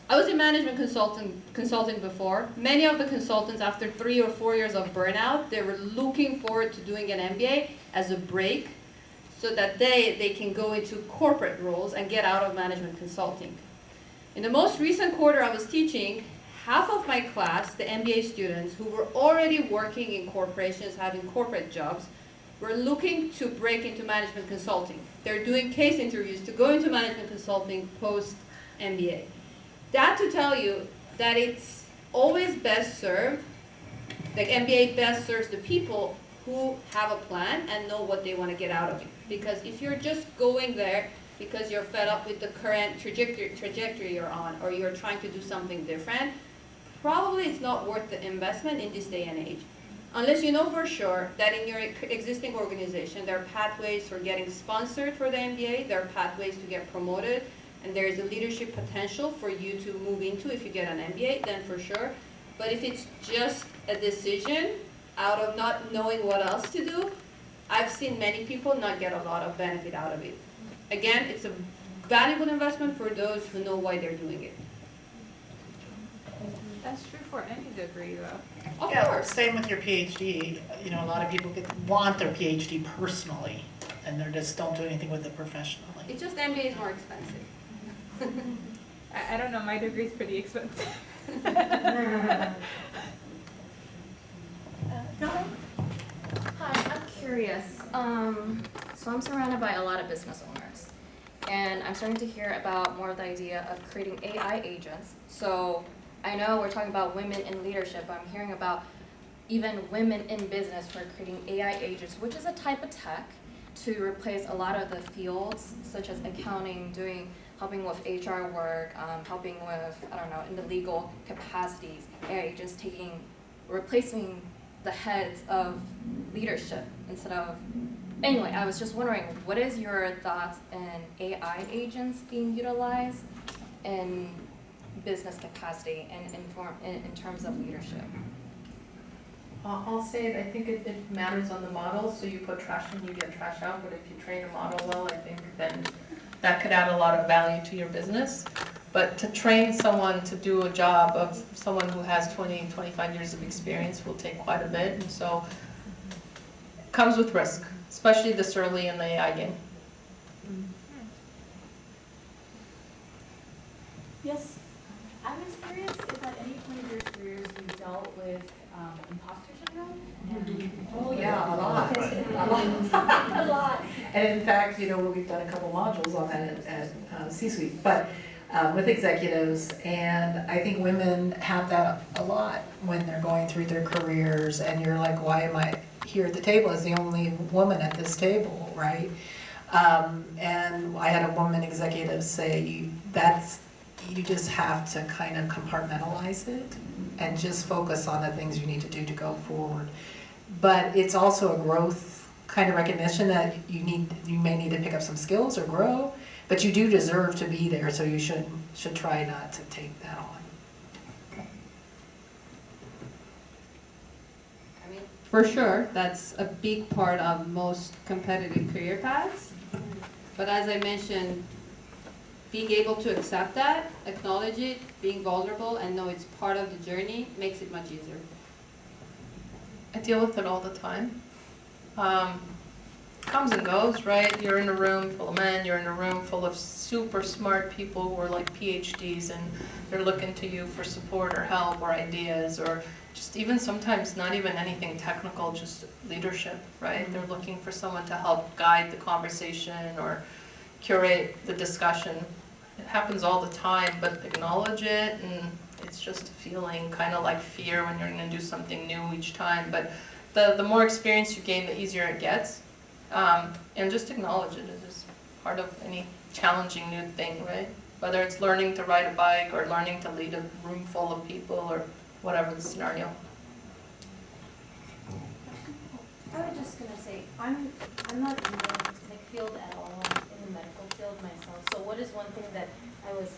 I was in management consulting before. Many of the consultants, after 3 or 4 years of burnout, they were looking forward to doing an MBA as a break so that they can go into corporate roles and get out of management consulting. In the most recent quarter I was teaching, half of my class, the MBA students who were already working in corporations, having corporate jobs, were looking to break into management consulting. They're doing case interviews to go into management consulting post-MBA. That to tell you that it's always best served, like MBA best serves the people who have a plan and know what they want to get out of it. Because if you're just going there because you're fed up with the current trajectory you're on, or you're trying to do something different, probably it's not worth the investment in this day and age. Unless you know for sure that in your existing organization there are pathways for getting sponsored for the MBA, there are pathways to get promoted, and there is a leadership potential for you to move into if you get an MBA, then for sure. But if it's just a decision out of not knowing what else to do, I've seen many people not get a lot of benefit out of it. Again, it's a valuable investment for those who know why they're doing it. That's true for any degree, though. Of Yeah, course. same with your PhD. A lot of people want their PhD personally, and they just don't do anything with it professionally. It's just MBA is more expensive. I don't know, my degree's pretty expensive. Hi, I'm curious. So I'm surrounded by a lot of business owners, and I'm starting to hear about more of the idea of creating AI agents. So I know we're talking about women in leadership, but I'm hearing about even women in business who are creating AI agents, which is a type of tech to replace a lot of the fields, such as accounting, doing helping with HR work, helping with, I don't know, in the legal capacities, AI agents replacing the heads of leadership instead of, anyway, I was just wondering, what is your thoughts in AI agents being utilized in business capacity and in terms of leadership? I'll say it, I think it matters on the model, so you put trash in, you get trash out, but if you train a model well, I think then that could add a lot of value to your business. But to train someone to do a job of someone who has 20, 25 years of experience will take quite a bit, and so it comes with risk, especially this early in the AI game. Yes? I was curious if at any point in your careers you dealt with imposter syndrome? Oh, yeah, a lot. A lot. And in fact, you know, we've done a couple modules on that at C-Suite, but with executives, and I think women have that a lot when they're going through their careers, and you're like, why am I here at the table as the only woman at this table, right? And I had a woman executive say, you just have to kind of compartmentalize it and just focus on the things you need to do to go forward. But it's also a growth kind of recognition that you may need to pick up some skills or grow, but you do deserve to be there, so you should try not to take that on. I mean, for sure, that's a big part of most competitive career paths. But as I mentioned, being able to accept that, acknowledge it, being vulnerable, and know it's part of the journey makes it much easier. I deal with it all the time. Comes and goes, right? You're in a room full of men, you're in a room full of super smart people who are like PhDs, and they're looking to you for support or help or ideas, or just even sometimes not even anything technical, just leadership, right? They're looking for someone to help guide the conversation or curate the discussion. It happens all the time, but acknowledge it, and it's just a feeling, kind of like fear when you're going to do something new each time. But the more experience you gain, the easier it gets. And just acknowledge it as part of any challenging new thing, right? Whether it's learning to ride a bike or learning to lead a room full of people or whatever the scenario. I was just gonna say, I'm not in the field at all, I'm in the medical field myself. So what is one thing that I was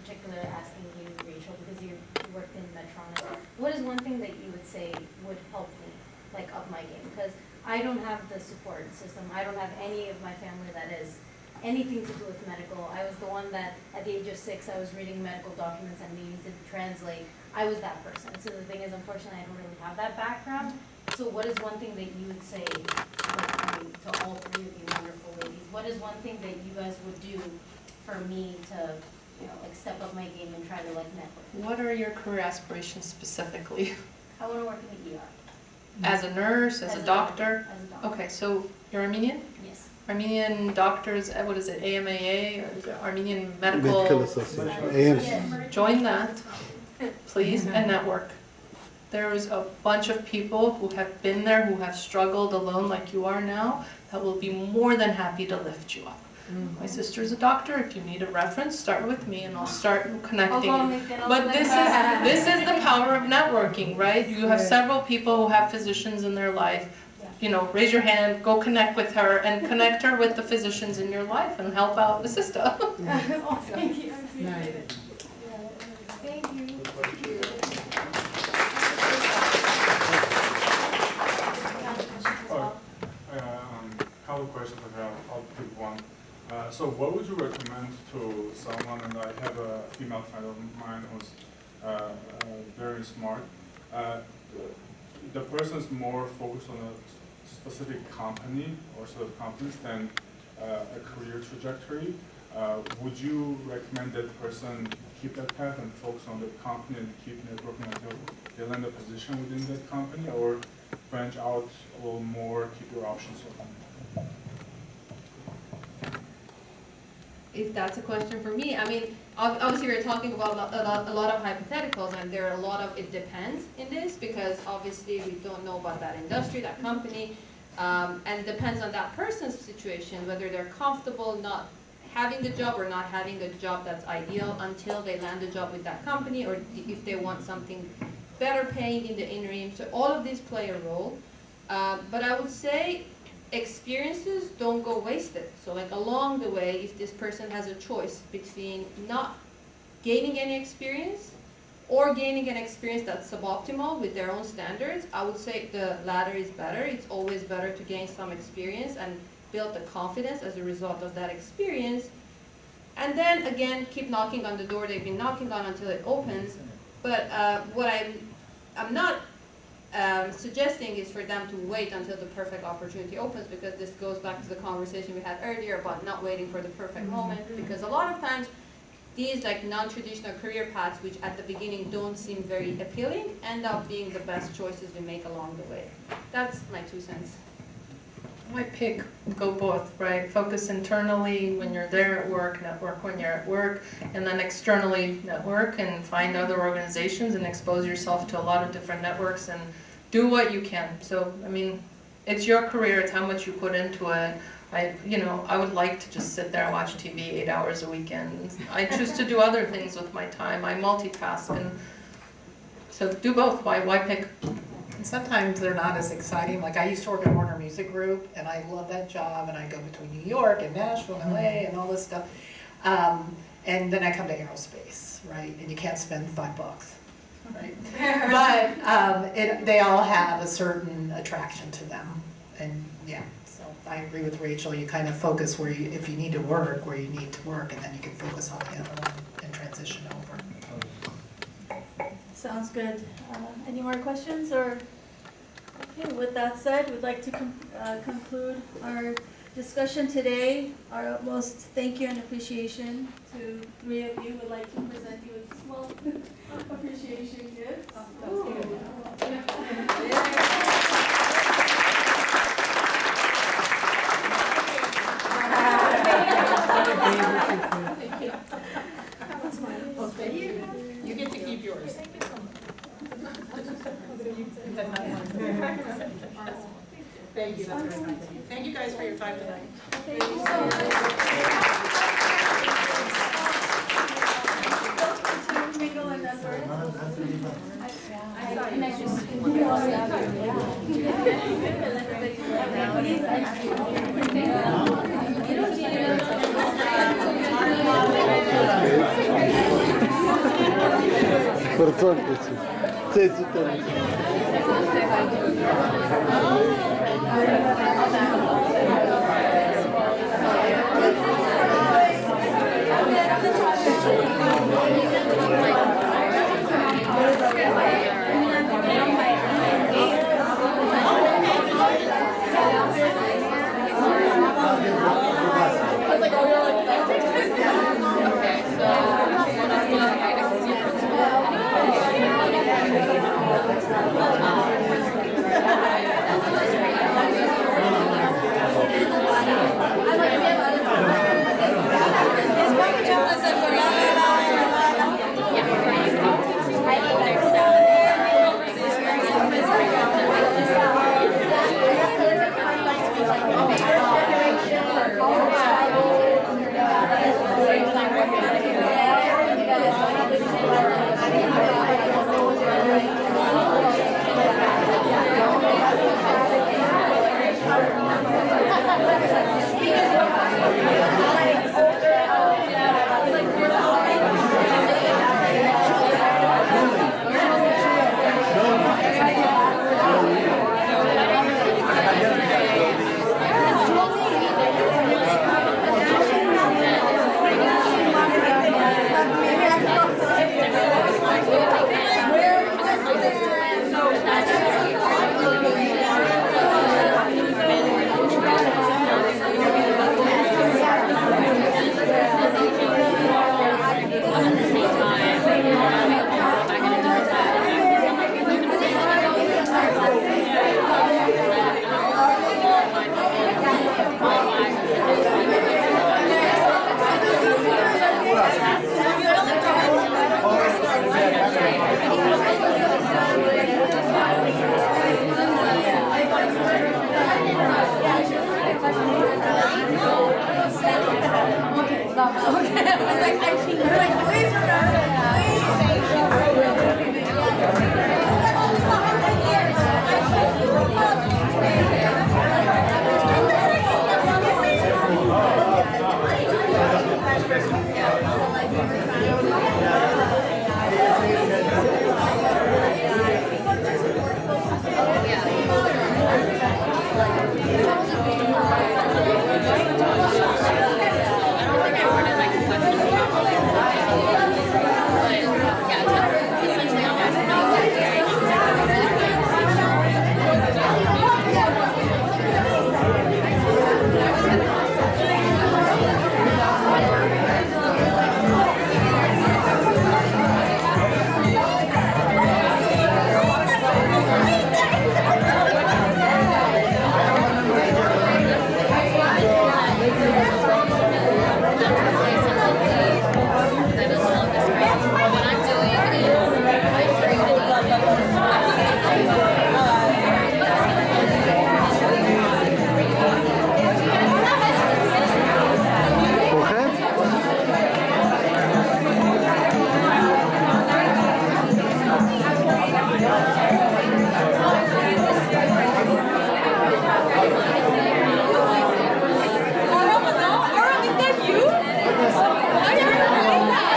particularly asking you, Rachel, because you worked in Medtronic, what is one thing that you would say would help me, like, up my game? Because I don't have the support system. I don't have any of my family that is anything to do with medical. I was the one that at the age of 6, I was reading medical documents and needing to translate. I was that person. So the thing is, unfortunately, I don't really have that background. So what is one thing that you would say to all three of you wonderful ladies? What is one thing that you guys would do for me to, you know, like, step up my game and try to, like, network? What are your career aspirations specifically? I want to work in the ER. As a nurse, as a doctor? As a doctor. Okay, so you're Armenian? Yes. Armenian doctors, what is it, AMAA, or is it Armenian Medical Association, AMC. Join that, please, and network. There is a bunch of people who have been there, who have struggled alone like you are now, that will be more than happy to lift you up. My sister's a doctor. If you need a reference, start with me and I'll start connecting you. But this is the power of networking, right? You have several people who have physicians in their life. You know, raise your hand, go connect with her, and connect her with the physicians in your life and help out the system. Oh, thank you. Nice. Thank you. Couple of questions I have. I'll pick one. So what would you recommend to someone, and I have a female friend of mine who's very smart. The person is more focused on a specific company or set of companies than a career trajectory. Would you recommend that person keep that path and focus on the company and keep networking until they land a position within that company, or branch out a little more, keep your options open? If that's a question for me, I mean, obviously we're talking about a lot of hypotheticals, and there are a lot of it depends in this, because obviously we don't know about that industry, that company, and it depends on that person's situation, whether they're comfortable not having the job or not having the job that's ideal until they land a job with that company, or if they want something better paying in the interim. So all of these play a role. But I would say experiences don't go wasted. So like along the way, if this person has a choice between not gaining any experience or gaining an experience that's suboptimal with their own standards, I would say the latter is better. It's always better to gain some experience and build the confidence as a result of that experience. And then again, keep knocking on the door they've been knocking on until it opens. But what I'm not suggesting is for them to wait until the perfect opportunity opens, because this goes back to the conversation we had earlier about not waiting for the perfect moment, because a lot of times these like non-traditional career paths, which at the beginning don't seem very appealing, end up being the best choices we make along the way. That's my 2 cents. I pick, go both, right? Focus internally when you're there at work, network when you're at work, and then externally network and find other organizations and expose yourself to a lot of different networks and do what you can. So, I mean, it's your career, it's how much you put into it. I would like to just sit there and watch TV 8 hours a weekend. I choose to do other things with my time. I multitask, and so do both. Why pick? And sometimes they're not as exciting. Like I used to work at Warner Music Group, and I love that job, and I go between New York and Nashville and LA and all this stuff. And then I come to aerospace, right? And you can't spend $5, right? But they all have a certain attraction to them. And yeah, so I agree with Rachel. You kind of focus where you, if you need to work, where you need to work, and then you can focus on the other one and transition over. Sounds good. Any more questions or? Okay, with that said, we'd like to conclude our discussion today. Our utmost thank you and appreciation to 3 of you. Would like to present you with a small appreciation gift. You get to keep yours. Thank you. Thank you guys for your time tonight. Thank you so much. Mingle and network. Okay.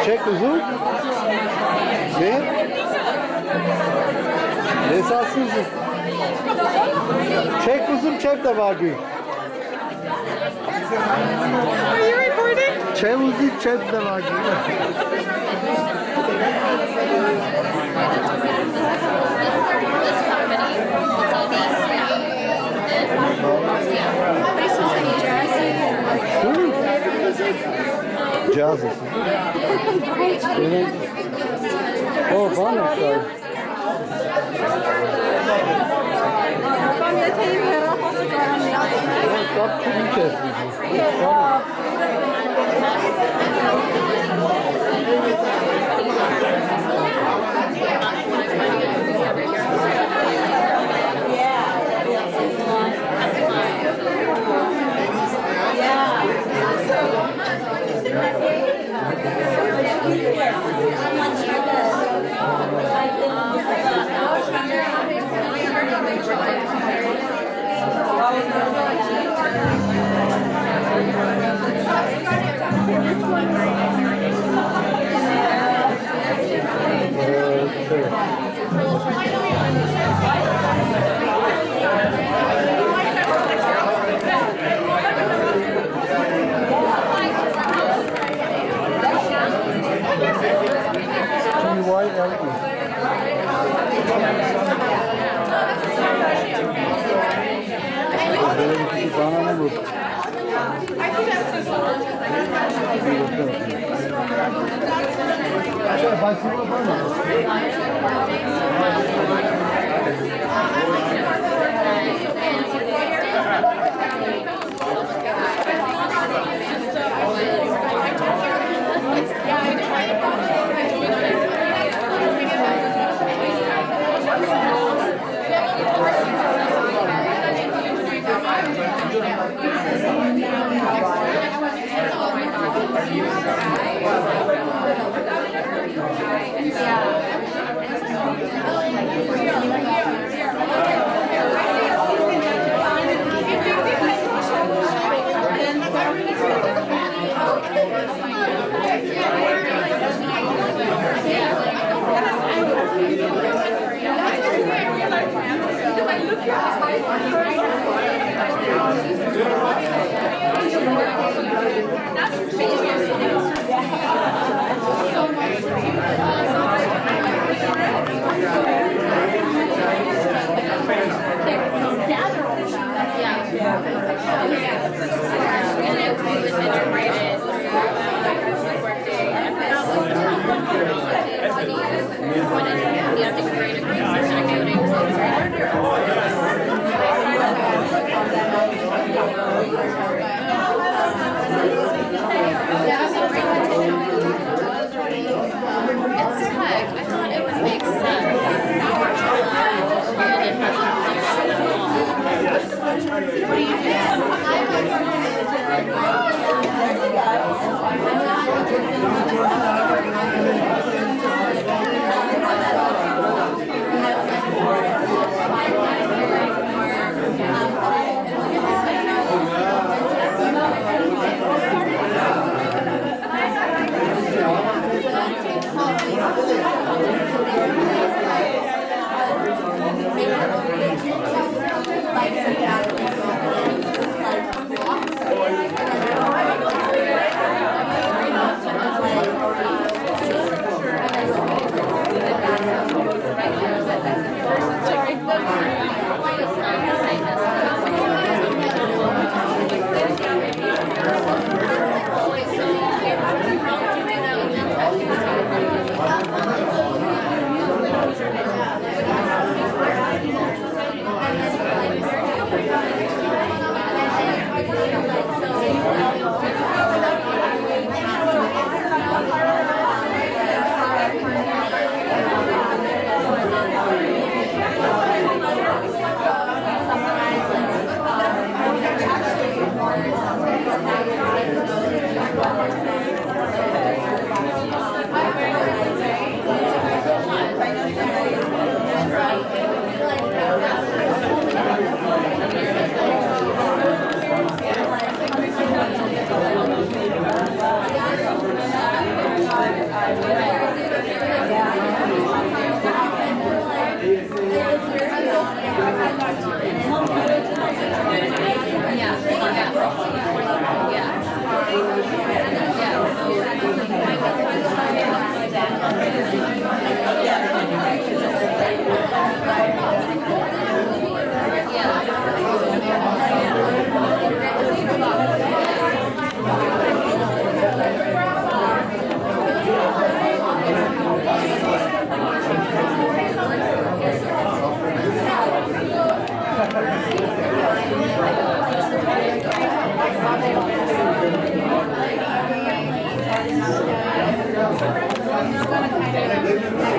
Çek uzun. Ne? Esasız uzun. Çek uzun, çek de var büyük. Are you recording? Çek uzun, çek de var büyük. Jazz. Oh, bana şey. Bak kim kesti. Bana ne bu? I'm just gonna kind of